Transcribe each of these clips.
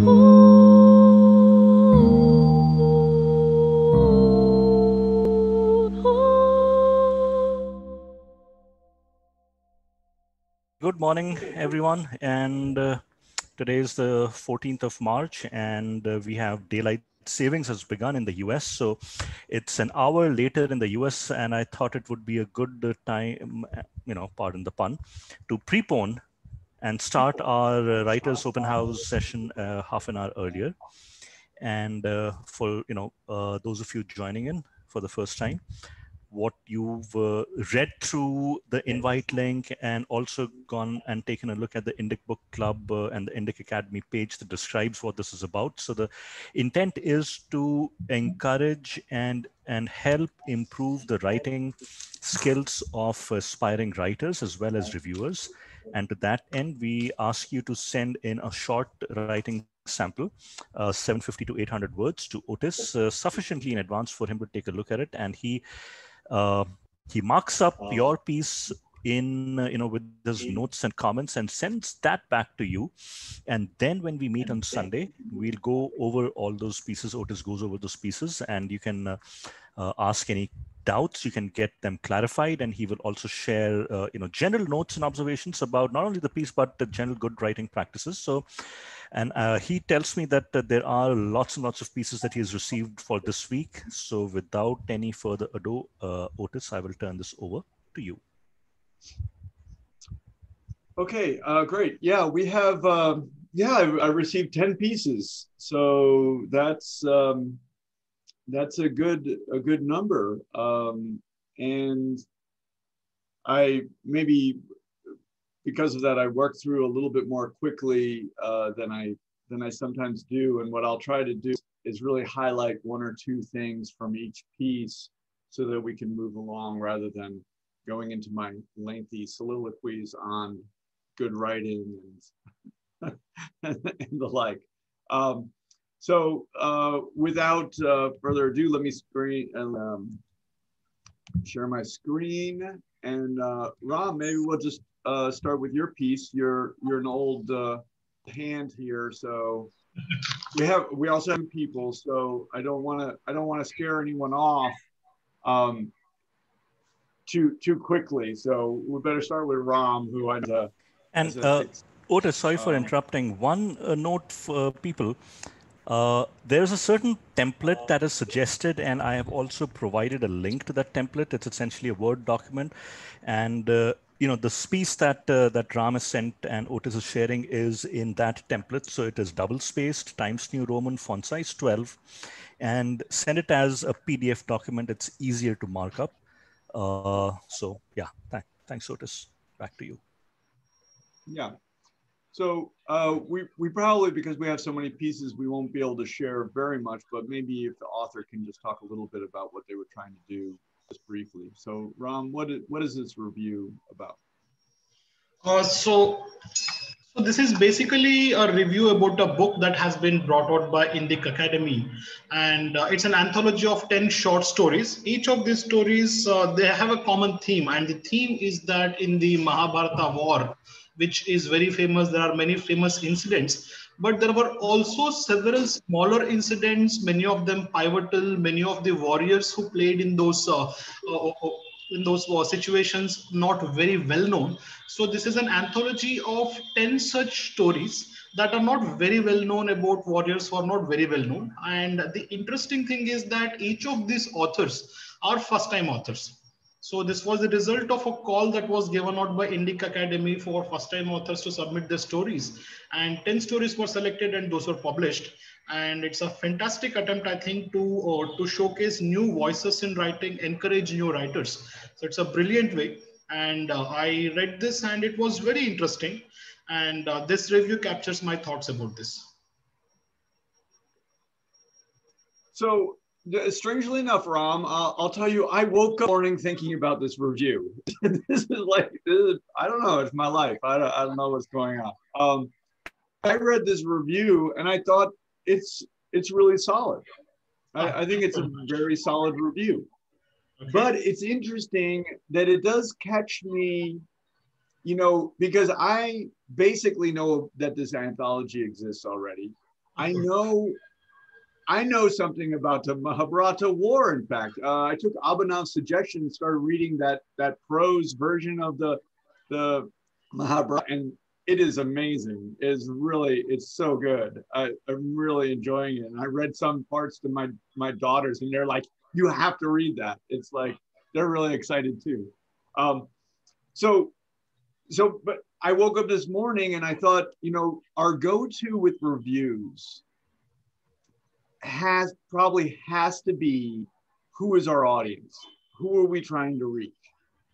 Good morning, everyone. And today is the 14th of March, and we have daylight savings has begun in the US. So it's an hour later in the US, and I thought it would be a good time, pardon the pun, to prepone and start our Writers Open House session half an hour earlier. And for those of you joining in for the first time, what you've read through the invite link and also gone and taken a look at the Indic Book Club and the Indic Academy page that describes what this is about. So the intent is to encourage and help improve the writing skills of aspiring writers as well as reviewers. And to that end, we ask you to send in a short writing sample, 750 to 800 words, to Otis sufficiently in advance for him to take a look at it. And he marks up your piece in with his notes and comments and sends that back to you. And then when we meet on Sunday, we'll go over all those pieces. Otis goes over those pieces, and you can ask any doubts. You can get them clarified, and he will also share general notes and observations about not only the piece but the general good writing practices. So. And he tells me that there are lots and lots of pieces that he has received for this week. So without any further ado, Otis, I will turn this over to you. Okay, great. Yeah, we have, I received 10 pieces. So that's a good number. And I maybe, because of that, I work through a little bit more quickly than I sometimes do. And what I'll try to do is really highlight one or two things from each piece so that we can move along rather than going into my lengthy soliloquies on good writing and, and the like. So without further ado, let me share my screen. And Ram, maybe we'll just start with your piece. You're an old hand here, so we also have people. So I don't want to scare anyone off too quickly. So we better start with Ram, who Otis, sorry for interrupting. One note for people. There's a certain template that is suggested, and I have also provided a link to that template. It's essentially a Word document, and the piece that Ram has sent and Otis is sharing is in that template. So it is double-spaced, Times New Roman, font size 12, and send it as a PDF document. It's easier to mark up. So yeah, thanks, Otis. Back to you. Yeah. So we probably, because we have so many pieces, we won't be able to share very much, but maybe if the author can just talk a little bit about what they were trying to do just briefly. So Ram, what is this review about? So this is basically a review about a book that has been brought out by Indic Academy, and it's an anthology of 10 short stories. Each of these stories, they have a common theme, and the theme is that in the Mahabharata war, which is very famous, there are many famous incidents, but there were also several smaller incidents, many of them pivotal, many of the warriors who played in those situations not very well known. So this is an anthology of 10 such stories that are not very well known about warriors who are not very well known. And the interesting thing is that each of these authors are first time authors. So this was the result of a call that was given out by Indic Academy for first time authors to submit their stories, and 10 stories were selected and those were published. And it's a fantastic attempt, I think, to showcase new voices in writing, encourage new writers. So it's a brilliant way. And I read this and it was very interesting. And this review captures my thoughts about this. So strangely enough, Ram, I'll tell you, I woke up morning thinking about this review. This is I don't know, it's my life. I don't know what's going on. I read this review and I thought it's really solid. I think it's a very solid review. Okay. But it's interesting that it does catch me, because I basically know that this anthology exists already. I know something about the Mahabharata war. In fact, I took Abhinav's suggestion and started reading that prose version of the Mahabharata, and it is amazing. It's so good. I'm really enjoying it. And I read some parts to my daughters, and they're like, "You have to read that." It's like they're really excited too. So, but I woke up this morning and I thought, our go-to with reviews probably has to be, who is our audience? Who are we trying to reach?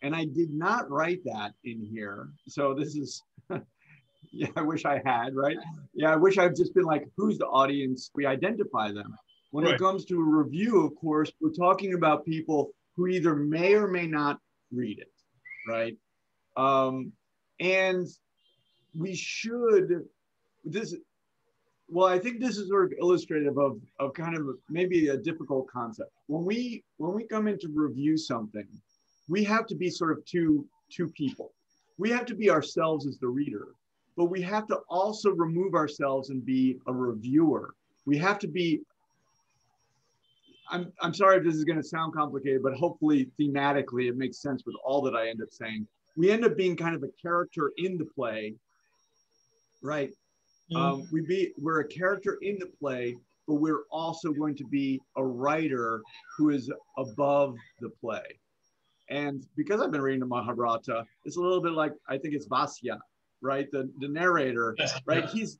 And I did not write that in here. So this is, yeah, I wish I had, right? Yeah, I wish I'd just been like, who's the audience? We identify them. When it comes to a review, of course, we're talking about people who either may or may not read it, right? And we should, I think this is sort of illustrative of kind of maybe a difficult concept. When we come in to review something, we have to be sort of two people. We have to be ourselves as the reader, but we have to also remove ourselves and be a reviewer. We have to be, I'm sorry if this is going to sound complicated, but hopefully thematically it makes sense with all that I end up saying. We end up being kind of a character in the play, right? We're a character in the play, but we're also going to be a writer who is above the play. And because I've been reading the Mahabharata, it's a little bit like, I think it's Vasya, right? The narrator, right? He's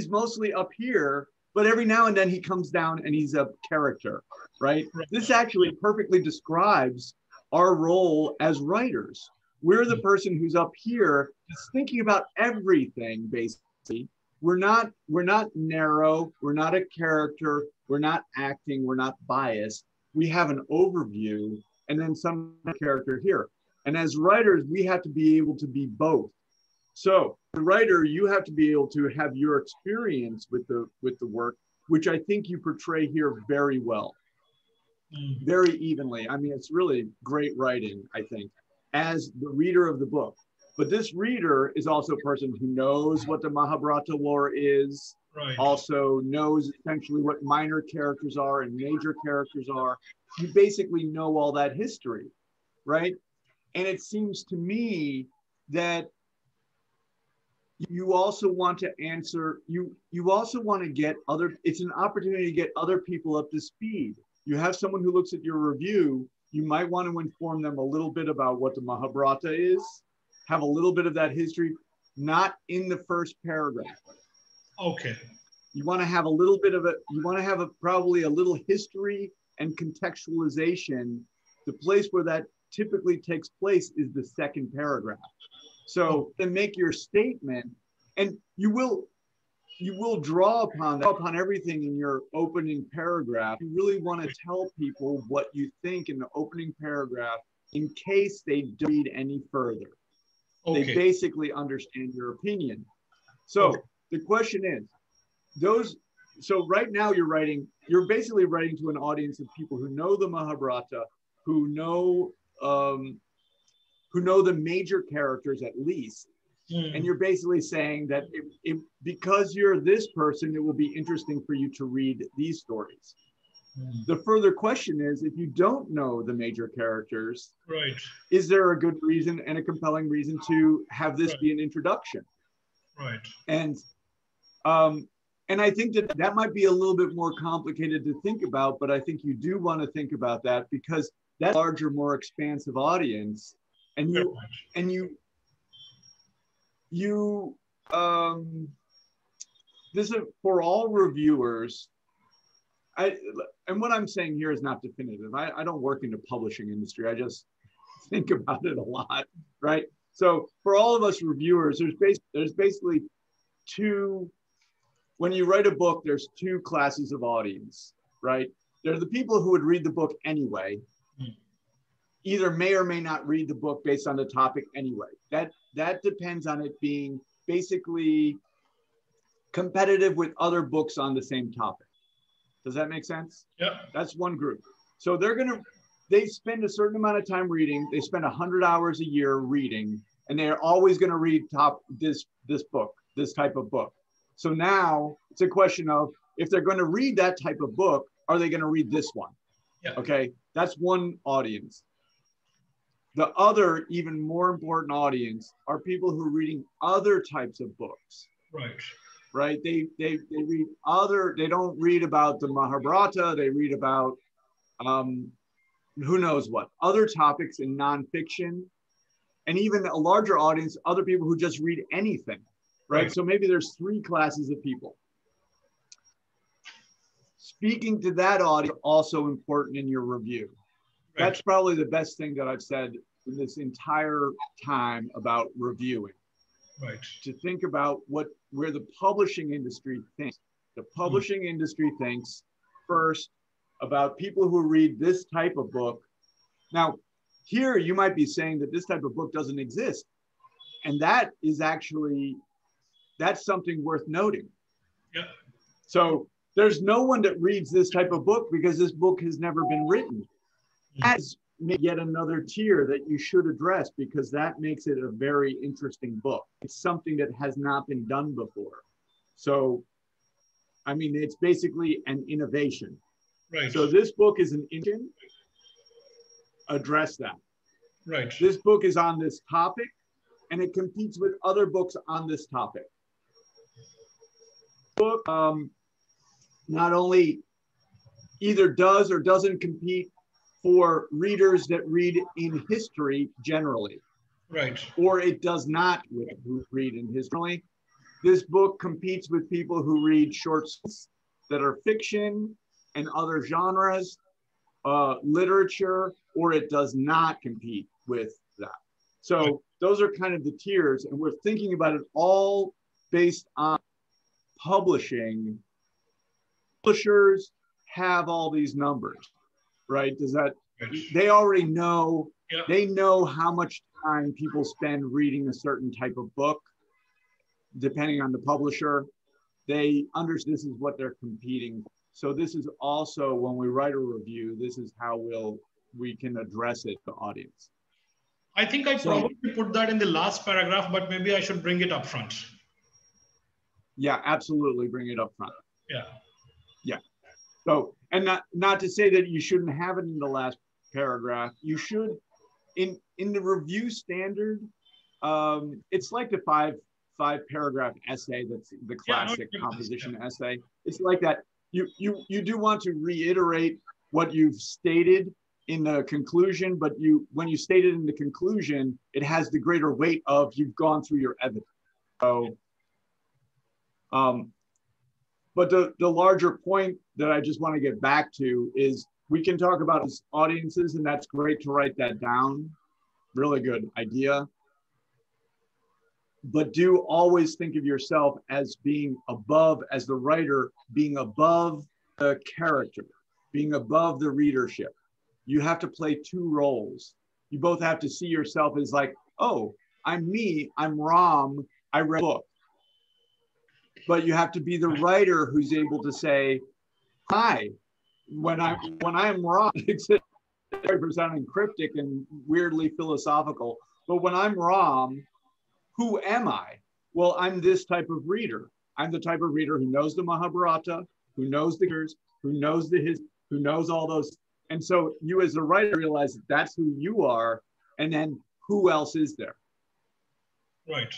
mostly up here, but every now and then he comes down and he's a character, right? This actually perfectly describes our role as writers. We're the person who's up here just thinking about everything, basically. We're not narrow, we're not a character, we're not acting, we're not biased. We have an overview and then some character here. And as writers, we have to be able to be both. So the writer, you have to be able to have your experience with the work, which I think you portray here very well, very evenly. I mean, it's really great writing, I think, as the reader of the book. But this reader is also a person who knows what the Mahabharata war is, also knows essentially what minor characters are and major characters are. You basically know all that history, right? And it seems to me that you also want to answer, you also want to get it's an opportunity to get other people up to speed. You have someone who looks at your review, you might want to inform them a little bit about what the Mahabharata is, have a little bit of that history, not in the first paragraph. Okay. You want to have a little bit of probably a little history and contextualization. The place where that typically takes place is the second paragraph. So then make your statement, and you will draw upon everything in your opening paragraph. You really want to tell people what you think in the opening paragraph in case they don't read any further. Okay. They basically understand your opinion. So the question is, so right now you're basically writing to an audience of people who know the Mahabharata, who know the major characters at least. And you're basically saying that because you're this person, it will be interesting for you to read these stories. The further question is, if you don't know the major characters, is there a good reason and a compelling reason to have this be an introduction? And I think that might be a little bit more complicated to think about, but I think you do want to think about that because that's a larger, more expansive audience. And this is for all reviewers. And what I'm saying here is not definitive. I don't work in the publishing industry. I just think about it a lot, right? So for all of us reviewers, there's basically when you write a book, there's two classes of audience, right? There's the people who would read the book anyway, either may or may not read the book based on the topic anyway. That depends on it being basically competitive with other books on the same topic. Does that make sense? Yeah. That's one group. So they spend a certain amount of time reading. They spend 100 hours a year reading, and they're always going to read this book, this type of book. So now it's a question of, if they're going to read that type of book, are they going to read this one? Yeah. Okay, that's one audience. The other, even more important audience are people who are reading other types of books. Right. Right? They read other, they don't read about the Mahabharata, they read about who knows what, other topics in nonfiction, and even a larger audience, other people who just read anything, right? So maybe there's three classes of people. Speaking to that audience, also important in your review. That's probably the best thing that I've said in this entire time about reviewing. Right. To think about where the publishing industry thinks. The publishing industry thinks first about people who read this type of book. Now, here you might be saying that this type of book doesn't exist. And that is actually, that's something worth noting. Yeah. So there's no one that reads this type of book because this book has never been written. That's yet another tier that you should address, because that makes it a very interesting book. It's something that has not been done before. So, I mean, it's basically an innovation. Right. So this book is an innovation. Address that. Right. This book is on this topic, and it competes with other books on this topic. Book not only either does or doesn't compete for readers that read in history generally. Right. Or it does not read in history. This book competes with people who read short stories that are fiction and other genres, literature, or it does not compete with that. So those are kind of the tiers, and we're thinking about it all based on publishing. Publishers have all these numbers, right? Does that, they already know, they know how much time people spend reading a certain type of book, depending on the publisher. They understand this is what they're competing. So this is also, when we write a review, this is how we can address it to the audience. I think I probably put that in the last paragraph, but maybe I should bring it up front. Yeah, absolutely, bring it up front. Yeah. Yeah. So, and not to say that you shouldn't have it in the last paragraph. You should, in the review standard, it's like the five paragraph essay, that's the classic composition essay. It's like that. You do want to reiterate what you've stated in the conclusion, but when you state it in the conclusion, it has the greater weight of you've gone through your evidence. So, but the larger point that I just want to get back to is, we can talk about audiences, and that's great to write that down. Really good idea. But do always think of yourself as being above, as the writer, being above the character, being above the readership. You have to play two roles. You both have to see yourself as like, oh, I'm me, I'm Ram, I read a book. But you have to be the writer who's able to say, hi, when I'm Ram, it's sounding cryptic and weirdly philosophical, but when I'm Ram, who am I? Well, I'm this type of reader. I'm the type of reader who knows the Mahabharata, who knows the characters, who knows who knows all those. And so you as a writer realize that that's who you are, and then who else is there? Right.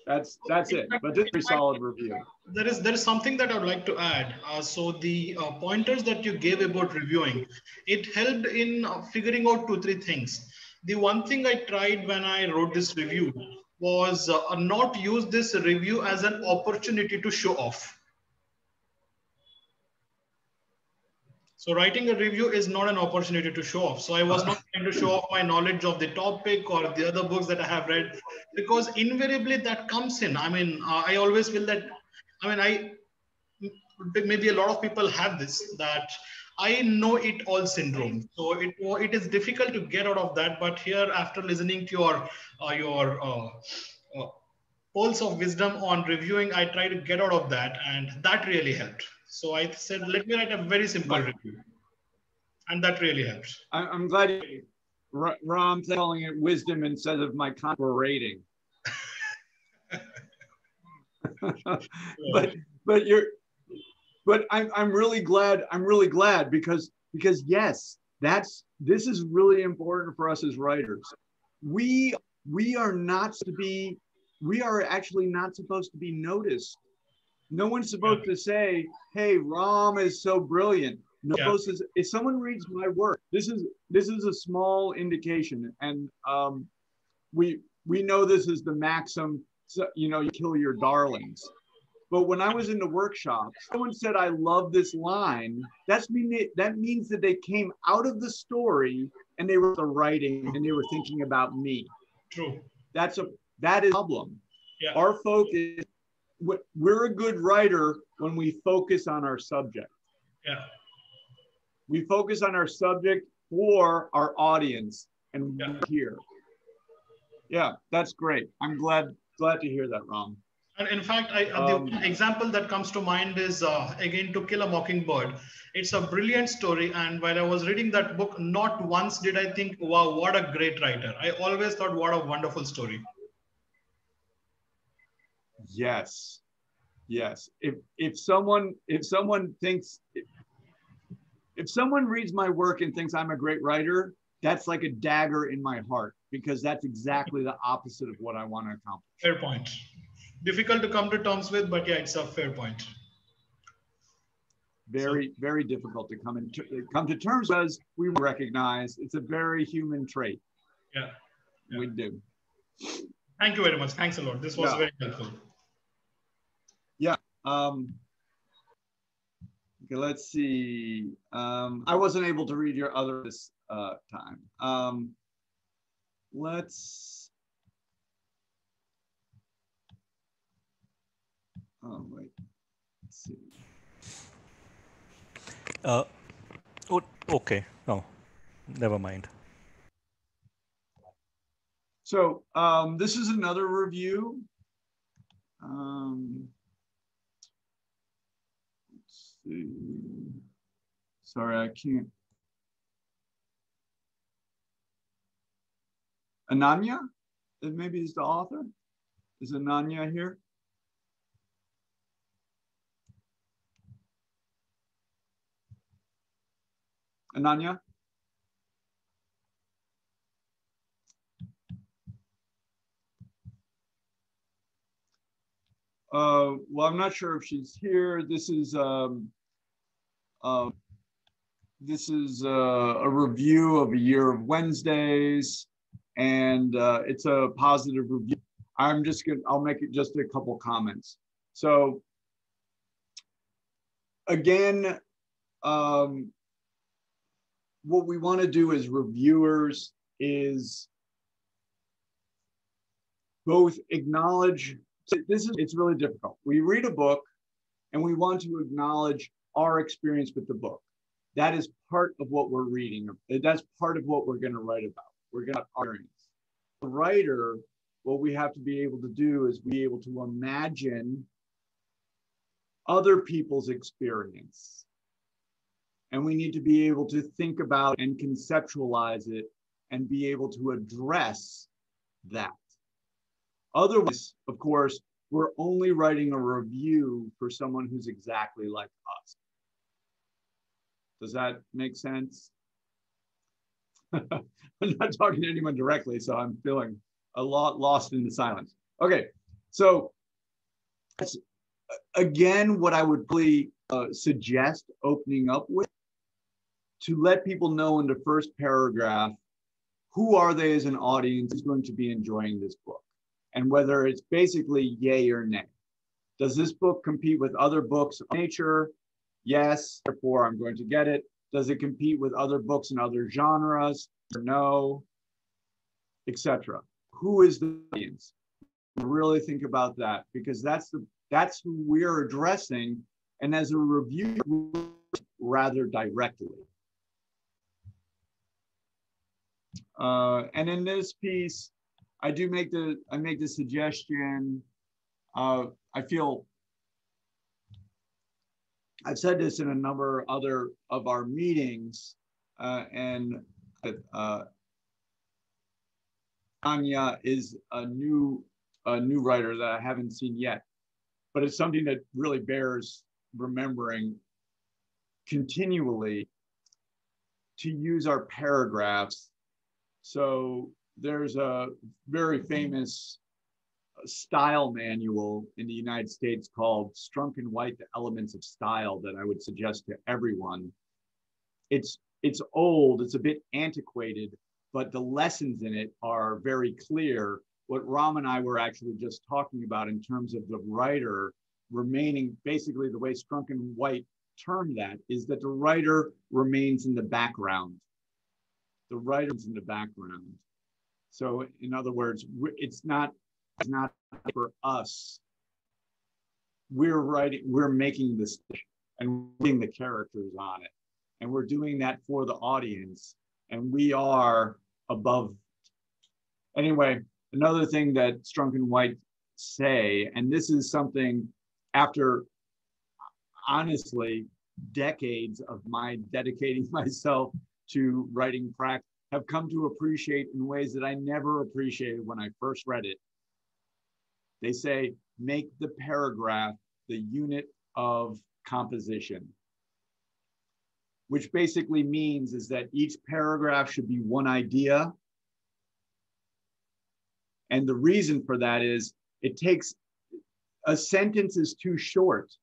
That's it. But this is a very solid review. There is something that I would like to add. So the pointers that you gave about reviewing, it helped in figuring out 2-3 things. The one thing I tried when I wrote this review was not use this review as an opportunity to show off. So writing a review is not an opportunity to show off. So I was not trying to show off my knowledge of the topic or the other books that I have read, because invariably that comes in. I mean, I always feel that, maybe a lot of people have this, that I know it all syndrome. So it is difficult to get out of that. But here, after listening to your pearls of wisdom on reviewing, I try to get out of that, and that really helped. So I said, let me write a very simple review, and that really helps. I'm glad Ram calling it wisdom instead of my rating. but but you're but I'm really glad. I'm really glad because yes, this is really important for us as writers. We we are not to be we are actually not supposed to be noticed. No one's Yeah. supposed to say, "Hey, Ram is so brilliant." No, Yeah. if someone reads my work, this is a small indication, and we know this is the maxim. So, you know, you kill your darlings. But when I was in the workshop, someone said, "I love this line." That means that they came out of the story and they were writing and they were thinking about me. True. That is a problem. Yeah. Our focus, we're a good writer when we focus on our subject. Yeah. We focus on our subject for our audience and Yeah. here. Yeah, that's great. I'm glad to hear that, Ram. And in fact, the one example that comes to mind is again To Kill a Mockingbird. It's a brilliant story, and while I was reading that book, not once did I think, "Wow, what a great writer." I always thought, "What a wonderful story." Yes, yes. If someone thinks if someone reads my work and thinks I'm a great writer, that's like a dagger in my heart because that's exactly the opposite of what I want to accomplish. Fair point. Difficult to come to terms with, but yeah, it's a fair point. So Very difficult to come to terms with, as we recognize it's a very human trait. yeah, yeah. We do. Thank you very much. Thanks a lot. This was Yeah. very helpful. Yeah. Okay, let's see. I wasn't able to read your other this time. Let's. Oh wait. Let's see. Oh, okay. No, never mind. So this is another review. Let's see. Sorry, I can't. Ananya? Maybe is the author? Is Ananya here? Ananya? Well, I'm not sure if she's here. This is a review of A Year of Wednesdays, and it's a positive review. I'll make it just a couple comments. So again, what we want to do as reviewers is both acknowledge, it's really difficult. We read a book and we want to acknowledge our experience with the book. That is part of what we're reading. That's part of what we're going to write about. We're going to experience. The writer, what we have to be able to do is be able to imagine other people's experience. And we need to be able to think about and conceptualize it and be able to address that. Otherwise, of course, we're only writing a review for someone who's exactly like us. Does that make sense? I'm not talking to anyone directly, so I'm feeling a lot lost in the silence. Okay, so again, what I would really suggest opening up with, to let people know in the first paragraph, who are they as an audience who's going to be enjoying this book? And whether it's basically yay or nay. Does this book compete with other books of nature? Yes, therefore I'm going to get it. Does it compete with other books in other genres? Or no, etc. Who is the audience? Really think about that, because that's who we're addressing, and as a review, rather directly. And in this piece, I make the suggestion. I feel I've said this in a number of other of our meetings, and Anya is a new writer that I haven't seen yet. but it's something that really bears remembering continually, to use our paragraphs. So there's a very famous style manual in the United States called Strunk and White, The Elements of Style, that I would suggest to everyone. It's old, it's a bit antiquated, but the lessons in it are very clear. What Ram and I were actually just talking about in terms of the writer remaining, basically the way Strunk and White termed that is that the writer remains in the background. The writer's in the background. So in other words, it's not for us. We're writing, we're making this and putting the characters on it. And we're doing that for the audience. And we are above. Anyway, another thing that Strunk and White say, and this is something after, honestly, decades of my dedicating myself to writing practice, have come to appreciate in ways that I never appreciated when I first read it. They say, make the paragraph the unit of composition, which basically means is that each paragraph should be one idea. And the reason for that is it takes, a sentence is too short,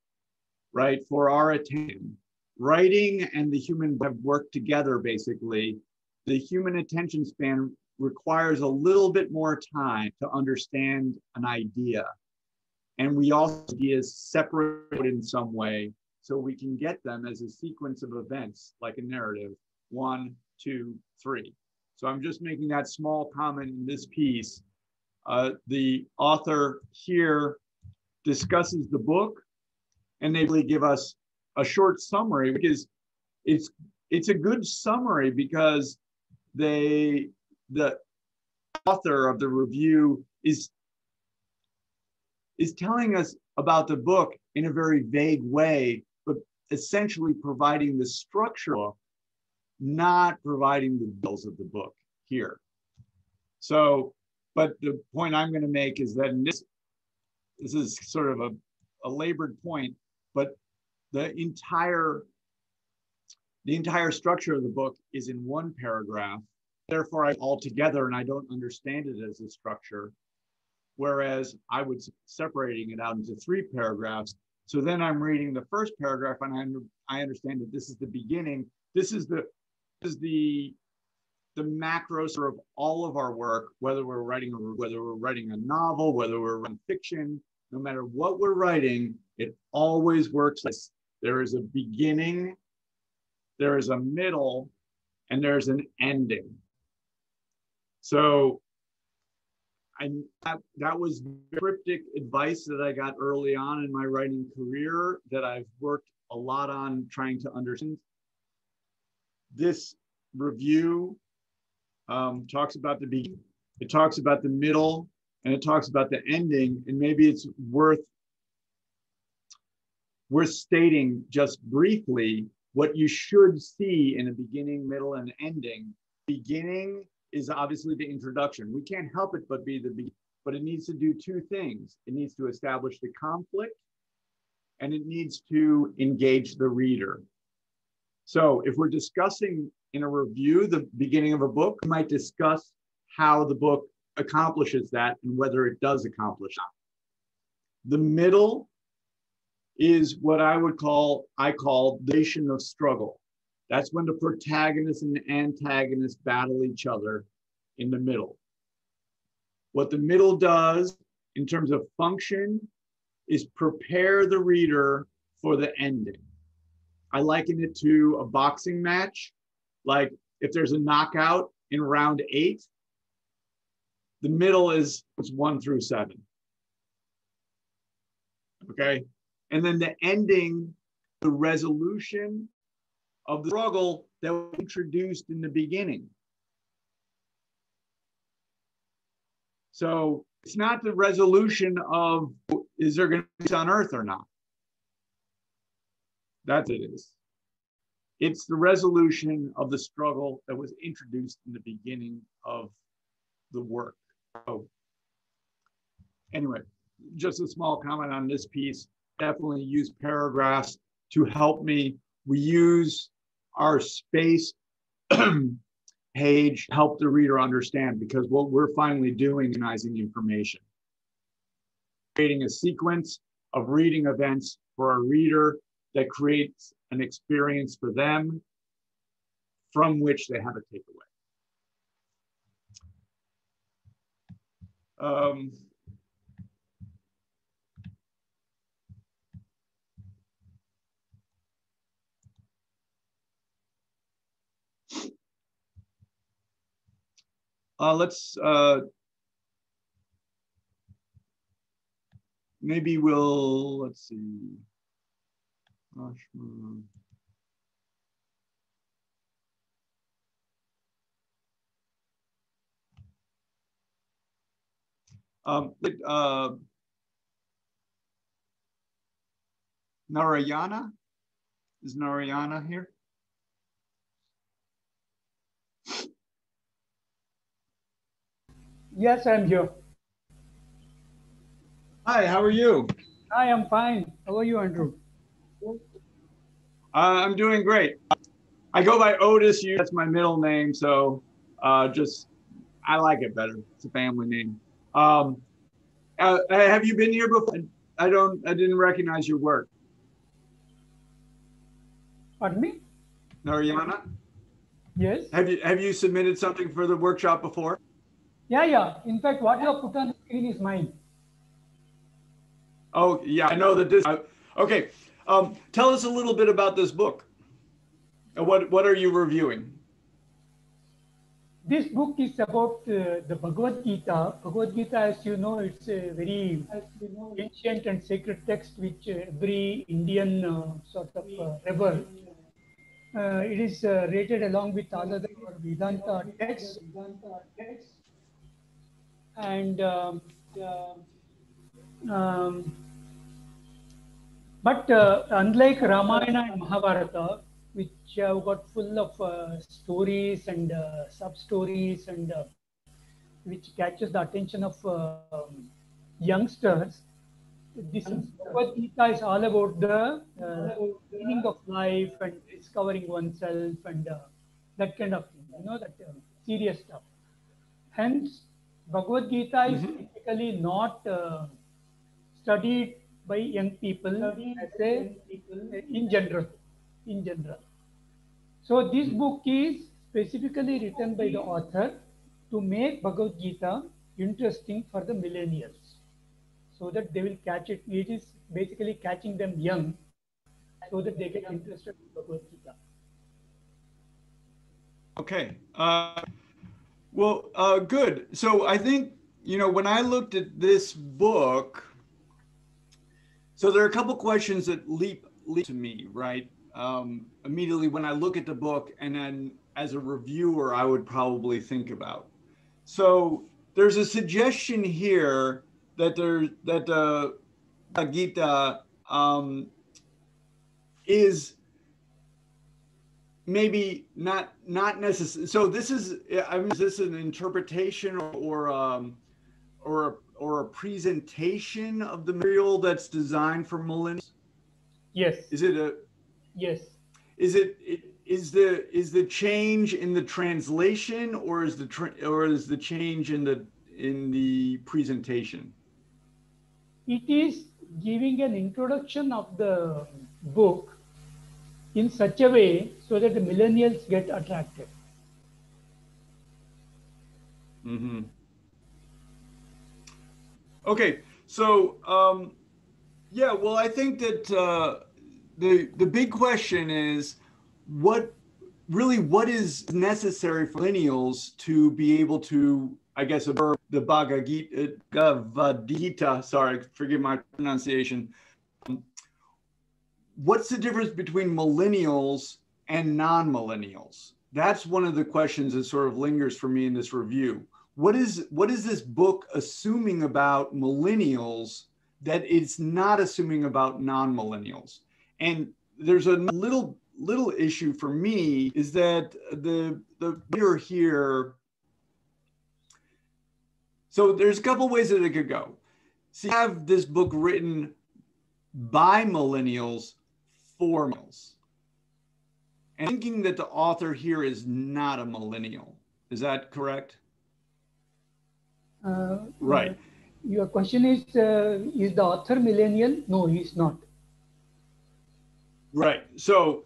right, for our attention. Writing and the human have worked together, basically. The human attention span requires a little bit more time to understand an idea. And we also ideas separate in some way so we can get them as a sequence of events, like a narrative, 1, 2, 3. So I'm just making that small comment in this piece. The author here discusses the book, and they really give us a short summary, because it's a good summary, because the author of the review is telling us about the book in a very vague way, but essentially providing the structure, not providing the details of the book here. So, but the point I'm going to make is that in this is sort of a labored point, but the entire structure of the book is in one paragraph. Therefore, I all together, and I don't understand it as a structure. Whereas I would separating it out into 3 paragraphs. So then I'm reading the first paragraph, and I understand that this is the beginning. This is the macro sort of all of our work, whether we're writing a novel, whether we're writing fiction, no matter what we're writing, it always works like this. There is a beginning, there is a middle, and there's an ending. So that was cryptic advice that I got early on in my writing career that I've worked a lot on trying to understand. This review talks about the beginning, it talks about the middle, and it talks about the ending. And maybe it's worth stating just briefly what you should see in a beginning, middle, and ending. Beginning is obviously the introduction. We can't help it but be the beginning, but it needs to do 2 things. It needs to establish the conflict, and it needs to engage the reader. So if we're discussing in a review the beginning of a book, we might discuss how the book accomplishes that and whether it does accomplish that. The middle is what I call the nation of struggle. That's when the protagonist and the antagonist battle each other in the middle. What the middle does in terms of function is prepare the reader for the ending. I liken it to a boxing match. Like if there's a knockout in round 8, the middle is 1 through 7. Okay. And then the ending, the resolution of the struggle that was introduced in the beginning. So it's not the resolution of, is there going to be peace on earth or not? That it is. It's the resolution of the struggle that was introduced in the beginning of the work. So anyway, just a small comment on this piece. Definitely use paragraphs to help me. We use our space page to help the reader understand, because what we're finally doing is organizing information, creating a sequence of reading events for a reader that creates an experience for them from which they have a takeaway. Let's maybe we'll, let's see. Narayana, is Narayana here? Yes, I'm here. Hi, how are you? I am fine. How are you, Andrew? I'm doing great. I go by Otis. That's my middle name, so just I like it better. It's a family name. Have you been here before? I didn't recognize your work. Pardon me? Narayana? Yes. Have you submitted something for the workshop before? Yeah. In fact, what you have put on the screen is mine. Oh, yeah, I know that this. Okay, tell us a little bit about this book. What are you reviewing? This book is about the Bhagavad Gita. Bhagavad Gita, as you know, it's a very ancient and sacred text which every Indian sort of revere. It is rated along with all other Vedanta texts. And um, but unlike Ramayana and Mahabharata, which have got full of stories and sub-stories and which catches the attention of youngsters, this Bhagavad Gita is all about the meaning of life and discovering oneself and that kind of thing, that serious stuff. Hence, Bhagavad Gita is typically not studied by young people as a, in general. In general. So this book is specifically written by the author to make Bhagavad Gita interesting for the millennials, so that they will catch it. It is basically catching them young, so that they get interested in Bhagavad Gita. Okay. Well, good. So I think, when I looked at this book, so there are a couple questions that leap to me, right? Immediately when I look at the book, and then as a reviewer, I would probably think about. So there's a suggestion here that the Gita is maybe not necessary. So this is, is this an interpretation or a presentation of the material that's designed for millennials? Yes. Is it a? Yes. Is the change in the translation, or is the change in the presentation? It is giving an introduction of the book in such a way so that the millennials get attracted. Mm-hmm. Okay, so yeah, well, I think that the big question is what is necessary for millennials to be able to, I guess, observe the Bhagavad Gita. Sorry, forgive my pronunciation. What's the difference between millennials and non-millennials? That's one of the questions that sort of lingers for me in this review. What is this book assuming about millennials that it's not assuming about non-millennials? And there's a little issue for me is that the reader here. So there's a couple ways that it could go. See, I have this book written by millennials for millennials. And thinking that the author here is not a millennial. Is that correct? Right. Your question is the author millennial? No, he's not. Right. So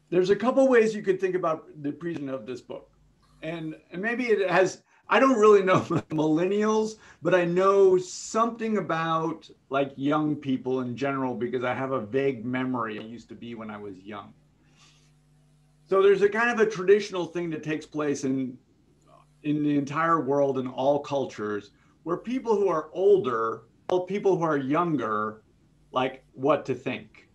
there's a couple ways you could think about the presentation of this book. And maybe it has, I don't really know millennials, but I know something about like young people in general because I have a vague memory I used to be when I was young. So there's a kind of a traditional thing that takes place in the entire world in all cultures where people who are older tell people who are younger like what to think.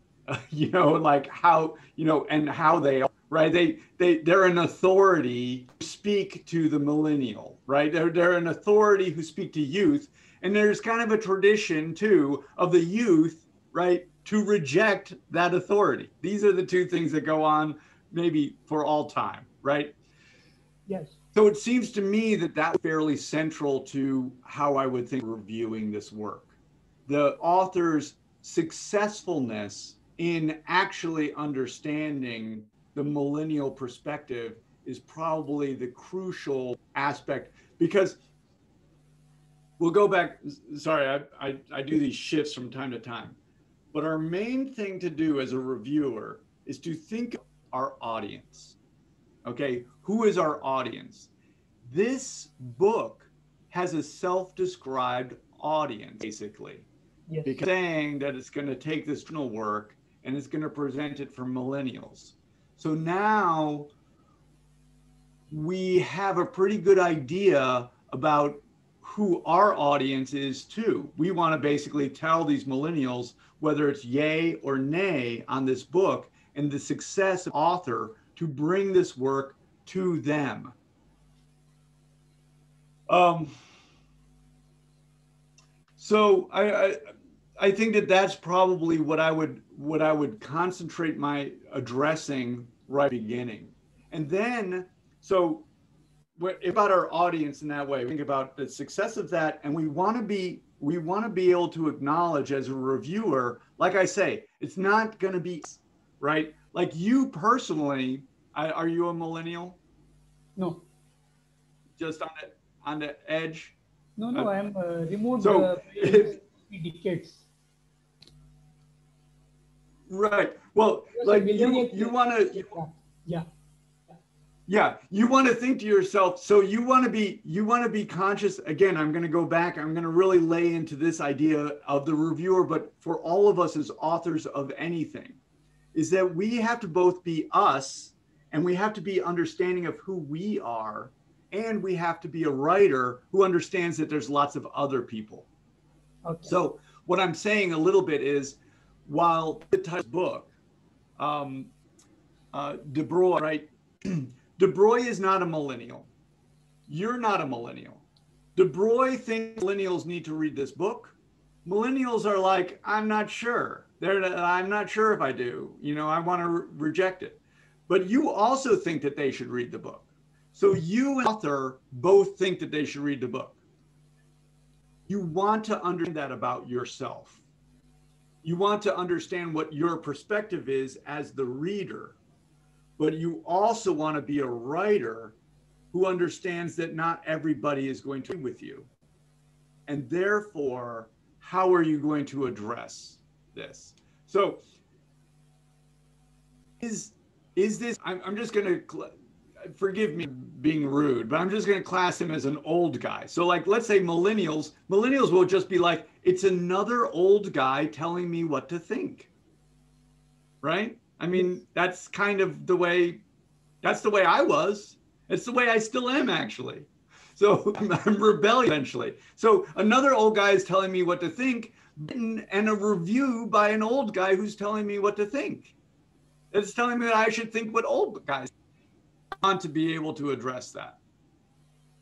Like how, and how they are, right? They're an authority who speak to the millennial, right? They're an authority who speak to youth. And there's kind of a tradition too of the youth, right, to reject that authority. These are the two things that go on maybe for all time, right? Yes. So it seems to me that that's fairly central to how I would think of reviewing this work. The author's successfulness in actually understanding the millennial perspective is probably the crucial aspect because we'll go back. Sorry, I do these shifts from time to time. But our main thing to do as a reviewer is to think of our audience. Okay, who is our audience? This book has a self-described audience, basically. Yes. Because saying that it's going to take this journal work and it's going to present it for millennials. So now we have a pretty good idea about who our audience is too. We want to basically tell these millennials whether it's yay or nay on this book and the success of the author to bring this work to them. So I think that that's probably what I would concentrate my addressing right at the beginning. And then, so about our audience in that way, think about the success of that. And we want to be able to acknowledge as a reviewer, like I say, it's not going to be, right? Like you personally, are you a millennial? No. Just on the edge? No, I am removed So, decades. Right. Well, like you want to, yeah, you want to think to yourself. So you want to be conscious. Again, I'm going to go back. I'm going to really lay into this idea of the reviewer, but for all of us as authors of anything, is that we have to both be us, and we have to be understanding of who we are, and we have to be a writer who understands that there's lots of other people. Okay. So what I'm saying a little bit is, while the book, De Broglie, right? De Broglie is not a millennial. You're not a millennial. De Broglie thinks millennials need to read this book. Millennials are like, I'm not sure. I'm not sure if I do. I want to reject it. But you also think that they should read the book. So you and the author both think that they should read the book. You want to understand that about yourself. You want to understand what your perspective is as the reader, but you also want to be a writer who understands that not everybody is going to agree with you. And therefore, how are you going to address this? So is this, I'm just going to, forgive me being rude, but I'm just going to class him as an old guy. So like, let's say millennials will just be like, it's another old guy telling me what to think. Right? I mean, that's kind of the way I was. It's the way I still am, actually. So I'm rebelling eventually. So another old guy is telling me what to think, and a review by an old guy who's telling me what to think. It's telling me that I should think what old guys want to be able to address that.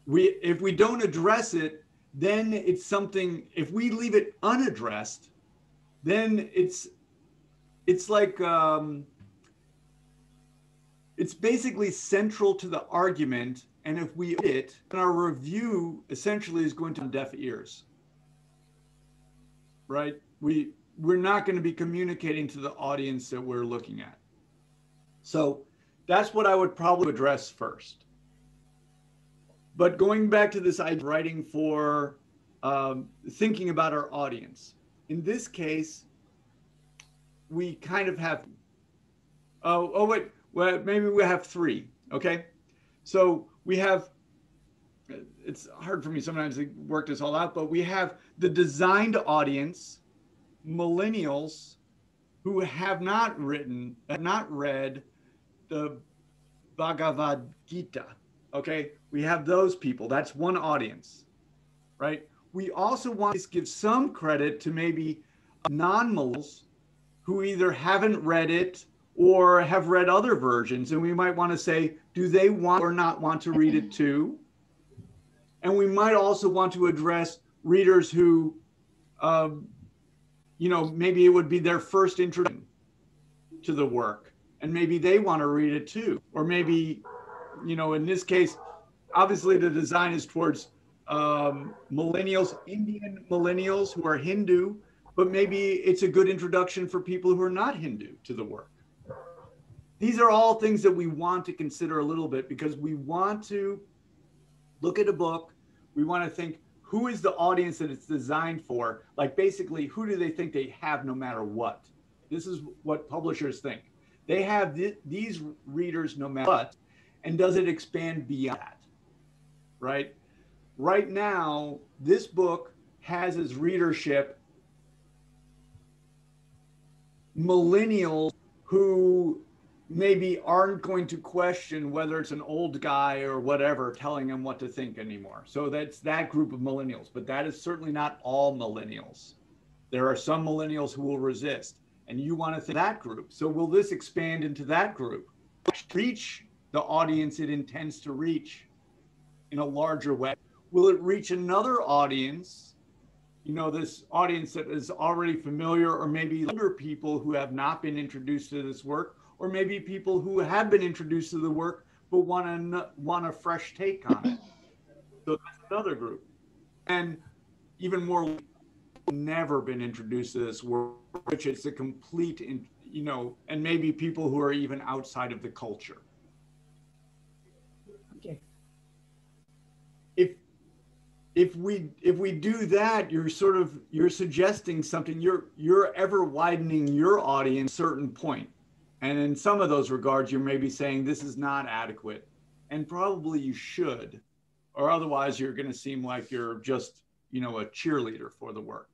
If we don't address it, then it's something, if we leave it unaddressed, then it's like, it's basically central to the argument. And if we it, then our review essentially is going to deaf ears. right? We're not going to be communicating to the audience that we're looking at. So that's what I would probably address first. But going back to this idea of writing for thinking about our audience, in this case, we kind of have, wait, well, maybe we have three, okay? So we have, it's hard for me sometimes to work this all out, but we have the designed audience, millennials who have not read the Bhagavad Gita, okay? We have those people. That's one audience, right? We also want to give some credit to maybe non-millennials who either haven't read it or have read other versions. And we might want to say, do they want or not want to read it too? And we might also want to address readers who, maybe it would be their first introduction to the work. And maybe they want to read it too. Or maybe, in this case, obviously the design is towards millennials, Indian millennials who are Hindu, but maybe it's a good introduction for people who are not Hindu to the work. These are all things that we want to consider a little bit because we want to look at a book. We want to think, who is the audience that it's designed for? Like basically, who do they think they have no matter what? This is what publishers think. They have these readers no matter what, and does it expand beyond that, right? Right now, this book has as readership millennials who maybe aren't going to question whether it's an old guy or whatever telling them what to think anymore. So that's that group of millennials, but that is certainly not all millennials. There are some millennials who will resist, and you want to think that group. So will this expand into that group? Reach the audience it intends to reach in a larger way? Will it reach another audience? This audience that is already familiar, or maybe older people who have not been introduced to this work, or maybe people who have been introduced to the work but want a fresh take on it. So that's another group. And even more, never been introduced to this work, which is a complete, and maybe people who are even outside of the culture. Okay. If we do that, you're suggesting something. You're ever widening your audience at a certain point. And in some of those regards, you're maybe saying this is not adequate, and probably you should, or otherwise you're going to seem like you're just, a cheerleader for the work.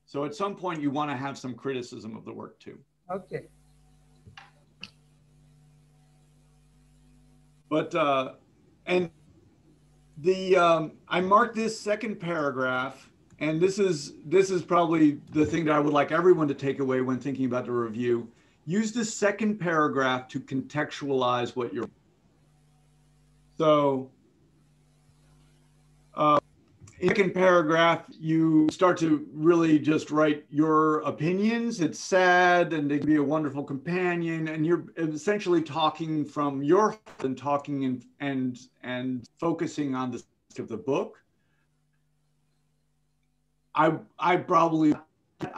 So at some point you want to have some criticism of the work too. Okay. But, and I marked this second paragraph, and this is probably the thing that I would like everyone to take away when thinking about the review. Use the second paragraph to contextualize what you're. So, in the second paragraph, you start to really just write your opinions. It's sad, and it can be a wonderful companion, and you're essentially talking from your heart and talking and focusing on the of the book. I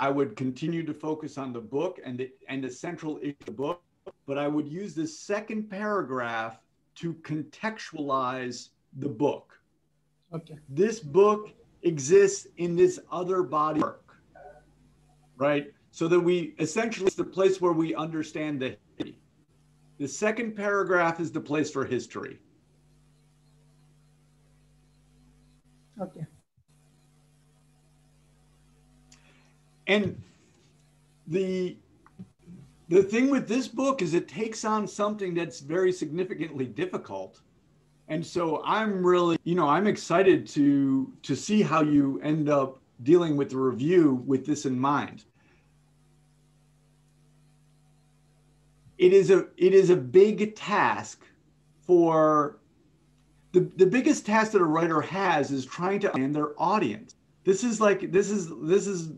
would continue to focus on the book and the central issue of the book, but I would use this second paragraph to contextualize the book. Okay. This book exists in this other body of work, right? So that we essentially, it's the place where we understand the history. The second paragraph is the place for history. Okay. And the thing with this book is it takes on something that's very significantly difficult. And so I'm really, I'm excited to see how you end up dealing with the review with this in mind. It is a big task for the biggest task that a writer has is trying to understand their audience. This is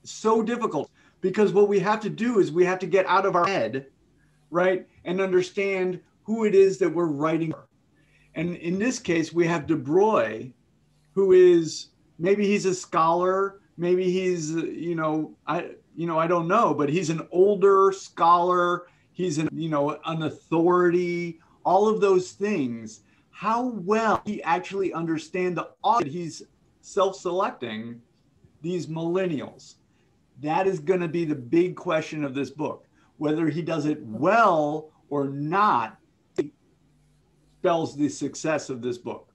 so difficult because what we have to do is we have to get out of our head, right, and understand who it is that we're writing for. And in this case, we have De Broglie, who is, maybe he's a scholar, maybe he's, I don't know, but he's an older scholar. He's an authority, all of those things. How well he actually understand the audience he's self-selecting, these millennials. That is going to be the big question of this book. Whether he does it well or not spells the success of this book.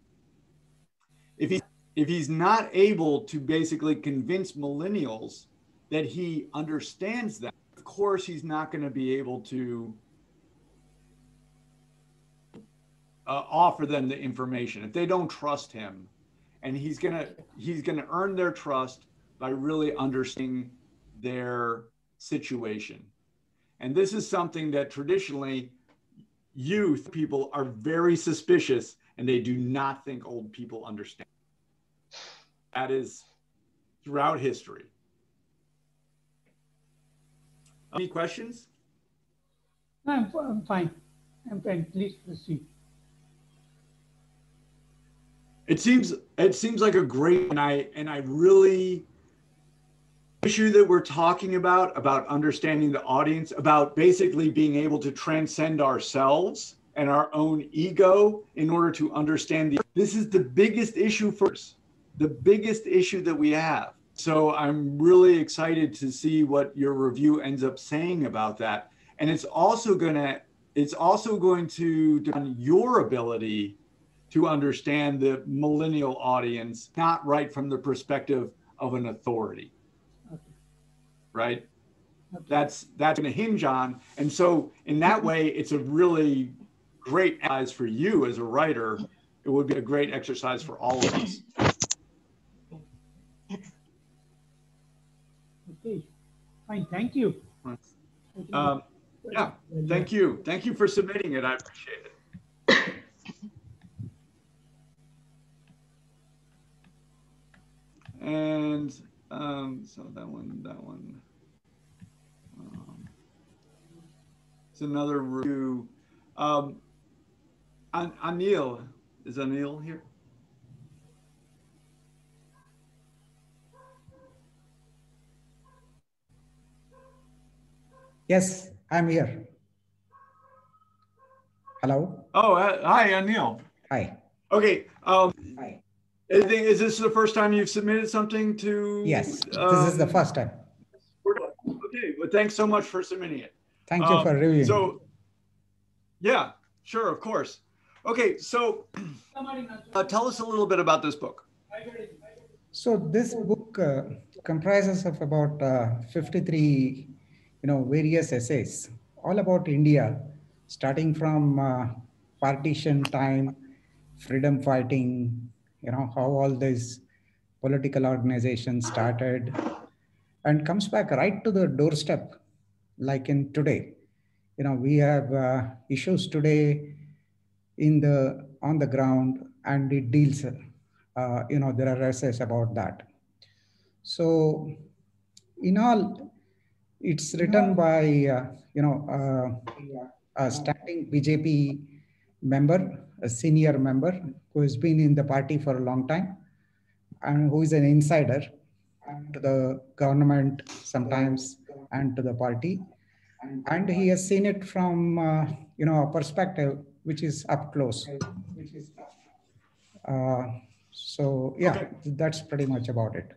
If he's not able to basically convince millennials that he understands that, of course he's not going to be able to offer them the information if they don't trust him. And he's gonna earn their trust by really understanding their situation. And this is something that traditionally youth people are very suspicious, and they do not think old people understand. That is throughout history. Any questions? I'm fine. I'm fine. Please proceed. It seems like a great, and I really issue that we're talking about understanding the audience, about basically being able to transcend ourselves and our own ego in order to understand this is the biggest issue for us, the biggest issue that we have. So I'm really excited to see what your review ends up saying about that. And it's also going to depend on your ability to understand the millennial audience, not right from the perspective of an authority. Okay. Right? Okay. That's going to hinge on. And so in that way, it's a really great exercise for you as a writer. It would be a great exercise for all of us. Okay, fine. Thank you. Yeah, thank you. Thank you for submitting it. I appreciate it. And so that one. It's another review. Anil, is Anil here? Yes, I'm here. Hello. Oh, hi, Anil. Hi. Okay. Hi. Is this the first time you've submitted something to? Yes, this is the first time. Okay, well, thanks so much for submitting it. Thank you for reviewing. So, yeah, sure, of course. Okay, so tell us a little bit about this book. So this book comprises of about 53, various essays, all about India, starting from partition time, freedom fighting, how all these political organizations started, and comes back right to the doorstep, like in today. We have issues today on the ground, and it deals, there are essays about that. So in all, it's written by, a standing BJP member, a senior member who has been in the party for a long time and who is an insider to the government sometimes and to the party. And he has seen it from, a perspective which is up close. So yeah, okay. That's pretty much about it.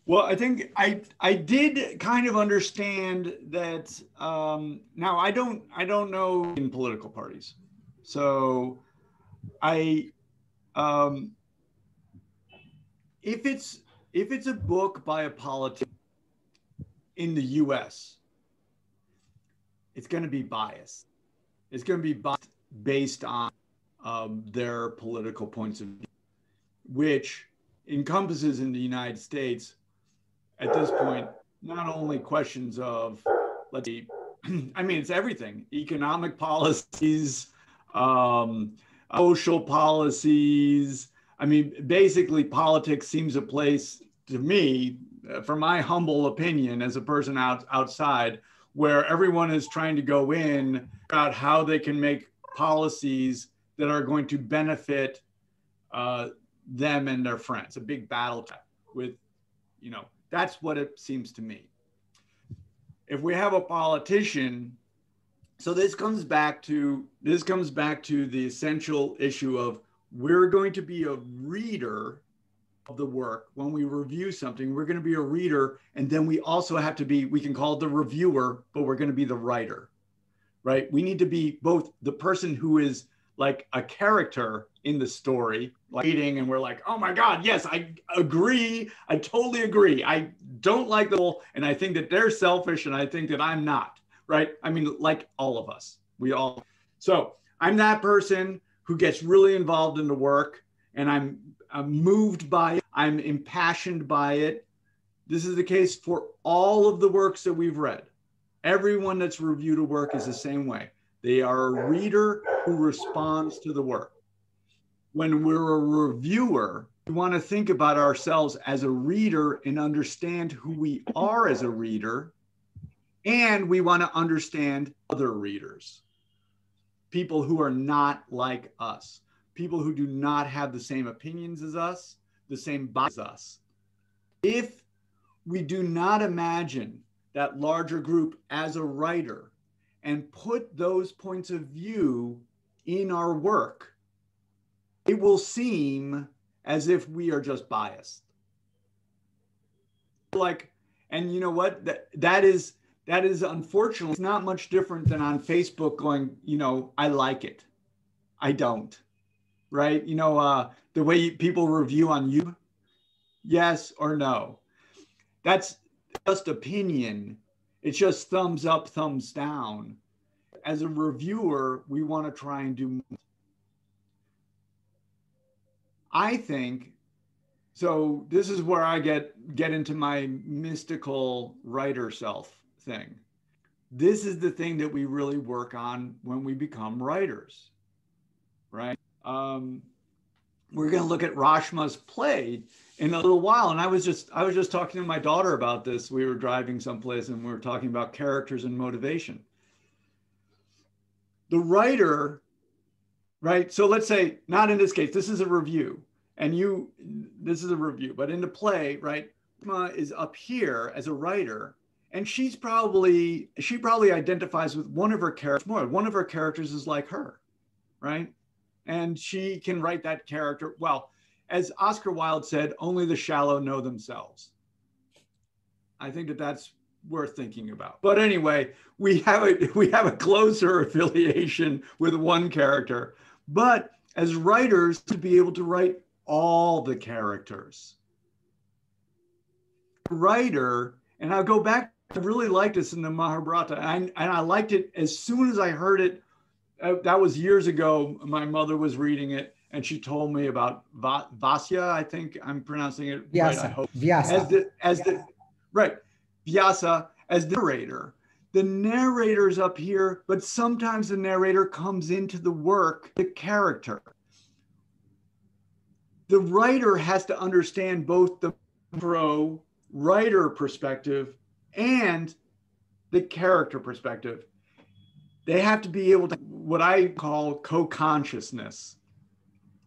Well, I think I did kind of understand that. Now I don't know in political parties, so if it's a book by a politician in the U.S., it's going to be biased. It's going to be biased based on their political points of view, which encompasses in the United States at this point not only questions of, let's see, I mean, it's everything: economic policies, social policies. I mean, basically, politics seems a place to me, from my humble opinion as a person outside, where everyone is trying to go in about how they can make policies that are going to benefit them and their friends. A big battle with You know, that's what it seems to me. If we have a politician, so this comes back to the essential issue of we're going to be a reader of the work. When we review something, we're going to be a reader, and then we also have to be, we can call it the reviewer, but we're going to be the writer, right? We need to be both the person who is like a character in the story, like reading, and we're like, oh my God, yes, I agree. I totally agree. I don't like the whole, and I think that they're selfish, and I think that I'm not, right? I mean, like all of us, we all. So I'm that person who gets really involved in the work, and I'm moved by it. I'm impassioned by it. This is the case for all of the works that we've read. Everyone that's reviewed a work is the same way. They are a reader who responds to the work. When we're a reviewer, we want to think about ourselves as a reader and understand who we are as a reader. And we want to understand other readers, people who are not like us, people who do not have the same opinions as us, the same bias as us. If we do not imagine that larger group as a writer and put those points of view in our work, it will seem as if we are just biased. Like, and you know what? That is unfortunately, it's not much different than on Facebook going, you know, I like it. I don't. Right? You know, the way people review on YouTube, yes or no. That's just opinion. It's just thumbs up, thumbs down. As a reviewer, we want to try and do more. I think, so this is where I get into my mystical writer self thing. This is the thing that we really work on when we become writers, right? We're going to look at Rashma's play in a little while. And I was just talking to my daughter about this. We were driving someplace and we were talking about characters and motivation. The writer, right? So let's say, not in this case, this is a review. And this is a review, but in the play, right? Rashma is up here as a writer, and she probably identifies with one of her characters more. One of her characters is like her, right? And she can write that character. Well, as Oscar Wilde said, only the shallow know themselves. I think that that's worth thinking about. But anyway, we have a closer affiliation with one character. But as writers, to be able to write all the characters. Writer, and I'll go back, I really liked this in the Mahabharata, and I liked it as soon as I heard it. That was years ago. My mother was reading it, and she told me about Vasya. I think I'm pronouncing it right. I hope. Vyasa. Right, Vyasa as the narrator. The narrator's up here, but sometimes the narrator comes into the work, the character. The writer has to understand both the writer perspective and the character perspective. They have to be able to, what I call co-consciousness,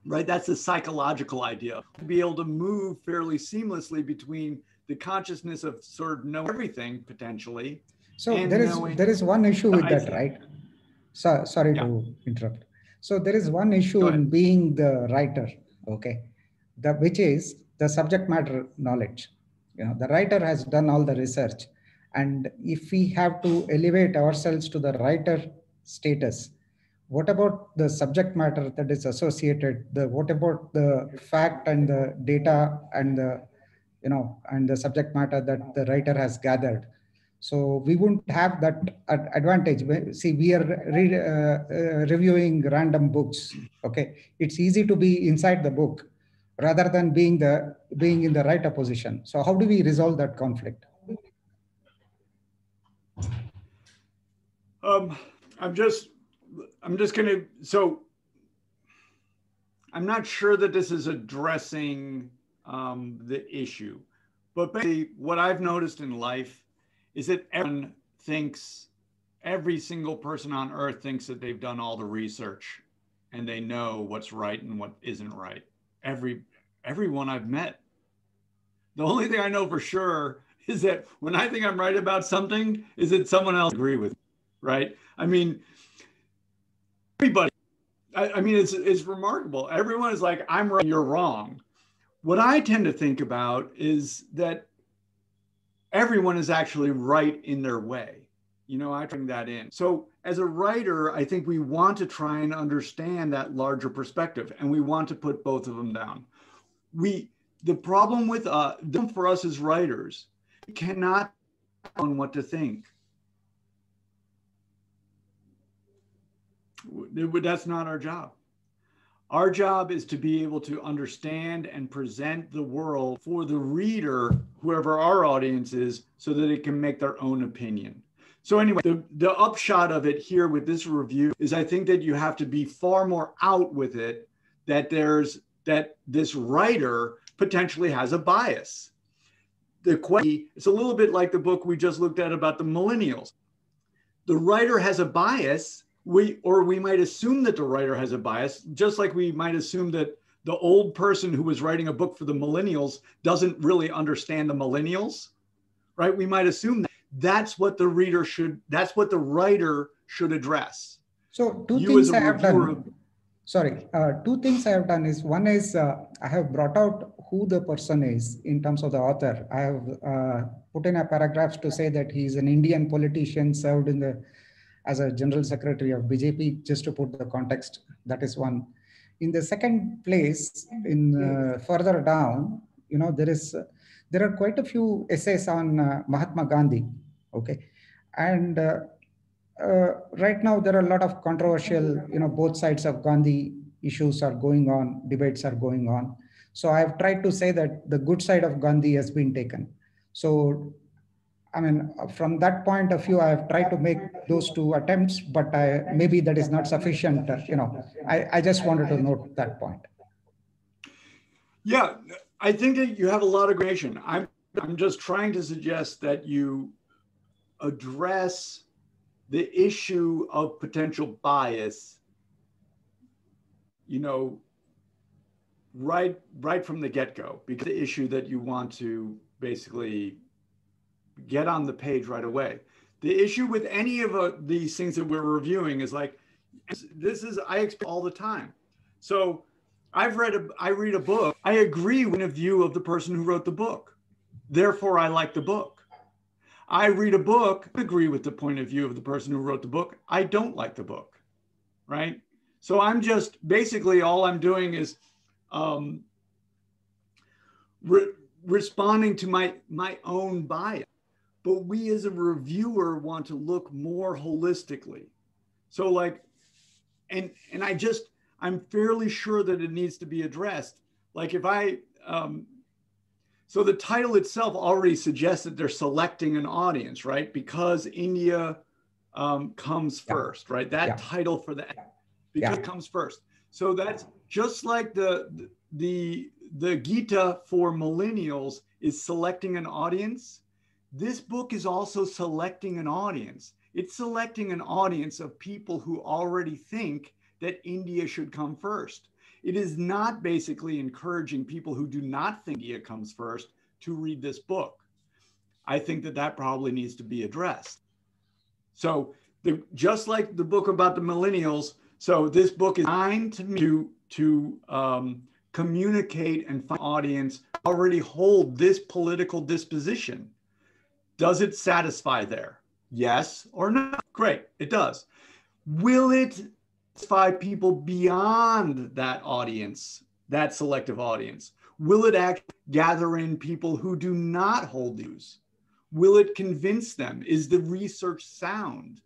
right? That's the psychological idea. To be able to move fairly seamlessly between the consciousness of sort of know everything potentially. So there is one issue with that, right? So, sorry to interrupt. So there is one issue in being the writer, okay? Which is the subject matter knowledge. You know, the writer has done all the research. And if we have to elevate ourselves to the writer status, what about the subject matter that is associated? What about the fact and the data and the subject matter that the writer has gathered? So we wouldn't have that advantage. See, we are reviewing random books. Okay, it's easy to be inside the book rather than being in the writer position. So how do we resolve that conflict? I'm just gonna, so I'm not sure that this is addressing the issue, but basically what I've noticed in life is that every single person on earth thinks that they've done all the research and they know what's right and what isn't right. Everyone I've met, The only thing I know for sure is that when I think I'm right about something, is that someone else agree with me, right? I mean, everybody. I mean, it's remarkable. Everyone is like, I'm right, you're wrong. What I tend to think about is that everyone is actually right in their way. You know, I bring that in. So as a writer, I think we want to try and understand that larger perspective, and we want to put both of them down. The problem with for us as writers, we cannot on what to think. That's not our job. Our job is to be able to understand and present the world for the reader, whoever our audience is, so that it can make their own opinion. So anyway, the upshot of it here with this review is I think that you have to be far more out with it, that this writer potentially has a bias. It's a little bit like the book we just looked at about the millennials. The writer has a bias, we might assume that the writer has a bias, just like we might assume that the old person who was writing a book for the millennials doesn't really understand the millennials, right? We might assume that. That's what the writer should address. So two You things as a I have reviewer done. Sorry, two things I have done is one is I have brought out who the person is in terms of the author. I have put in a paragraph to say that he is an Indian politician served as a general secretary of BJP, just to put the context. That is one. In the second place, in further down, you know, there are quite a few essays on Mahatma Gandhi. Okay, and right now there are a lot of controversial, you know, both sides of Gandhi issues are going on, debates are going on. So I've tried to say that the good side of Gandhi has been taken. So I mean, from that point of view, I have tried to make those two attempts, but maybe that is not sufficient. You know, I just wanted to note that point. Yeah, I think that you have a lot of information. I'm just trying to suggest that you address the issue of potential bias, you know, right from the get-go, because the issue that you want to basically get on the page right away. The issue with any of these things that we're reviewing is like, I experience all the time. So I read a book, I agree with a view of the person who wrote the book. Therefore, I like the book. I read a book, agree with the point of view of the person who wrote the book. I don't like the book, right? So I'm just, basically all I'm doing is responding to my own bias. But we as a reviewer want to look more holistically. So like, and I'm fairly sure that it needs to be addressed. Like if so the title itself already suggests that they're selecting an audience, right? Because India comes first, right? That title for that, because it comes first. So that's just like the Gita for millennials is selecting an audience. This book is also selecting an audience. It's selecting an audience of people who already think that India should come first. It is not basically encouraging people who do not think India comes first to read this book. I think that probably needs to be addressed. So just like the book about the millennials, so this book is designed to communicate and find an audience already hold this political disposition. Does it satisfy there? Yes or no? Great, it does. Will it satisfy people beyond that audience, that selective audience? Will it actually gather in people who do not hold views? Will it convince them? Is the research sound?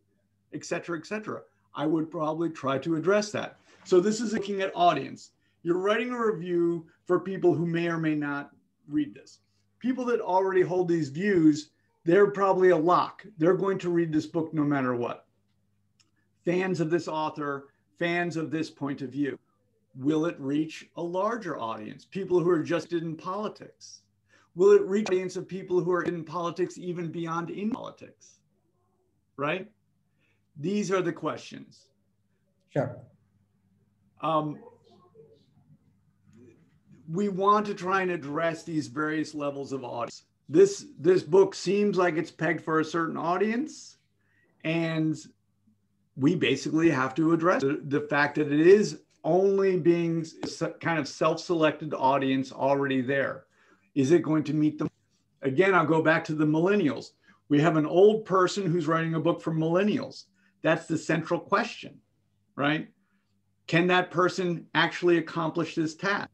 Et cetera, et cetera. I would probably try to address that. So this is looking at audience. You're writing a review for people who may or may not read this. People that already hold these views, they're probably a lock. They're going to read this book no matter what. Fans of this author, fans of this point of view. Will it reach a larger audience? People who are just in politics? Will it reach an audience of people who are in politics even beyond in politics? Right? These are the questions. Sure. we want to try and address these various levels of audience. This book seems like it's pegged for a certain audience, and we basically have to address the fact that it is only being kind of self-selected audience already there. Is it going to meet them? Again, I'll go back to the millennials. We have an old person who's writing a book for millennials. That's the central question, right? Can that person actually accomplish this task?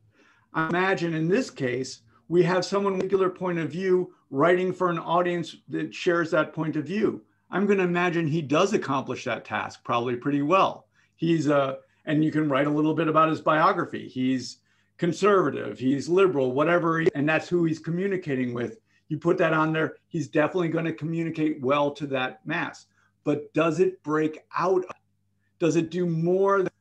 I imagine in this case, we have someone with a particular point of view writing for an audience that shares that point of view. I'm going to imagine he does accomplish that task probably pretty well. And you can write a little bit about his biography. He's conservative, he's liberal, whatever, and that's who he's communicating with. You put that on there, he's definitely going to communicate well to that mass. But does it break out? Does it do more than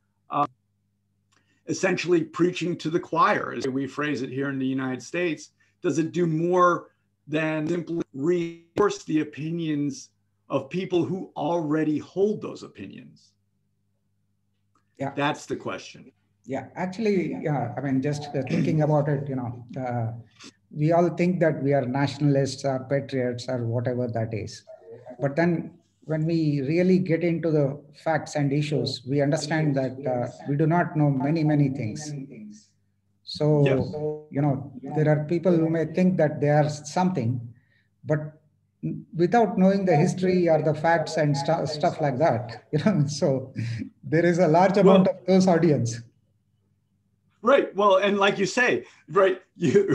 essentially preaching to the choir, as we phrase it here in the United States? Does it do more than simply reinforce the opinions of people who already hold those opinions? Yeah, that's the question. Yeah, actually, I mean, just thinking about it, we all think that we are nationalists or patriots or whatever that is. But then when we really get into the facts and issues, we understand that we do not know many, many things. So, there are people who may think that they are something, but without knowing the history or the facts and stuff like that, so there is a large amount of those audience. Right. Well, and like you say, right, you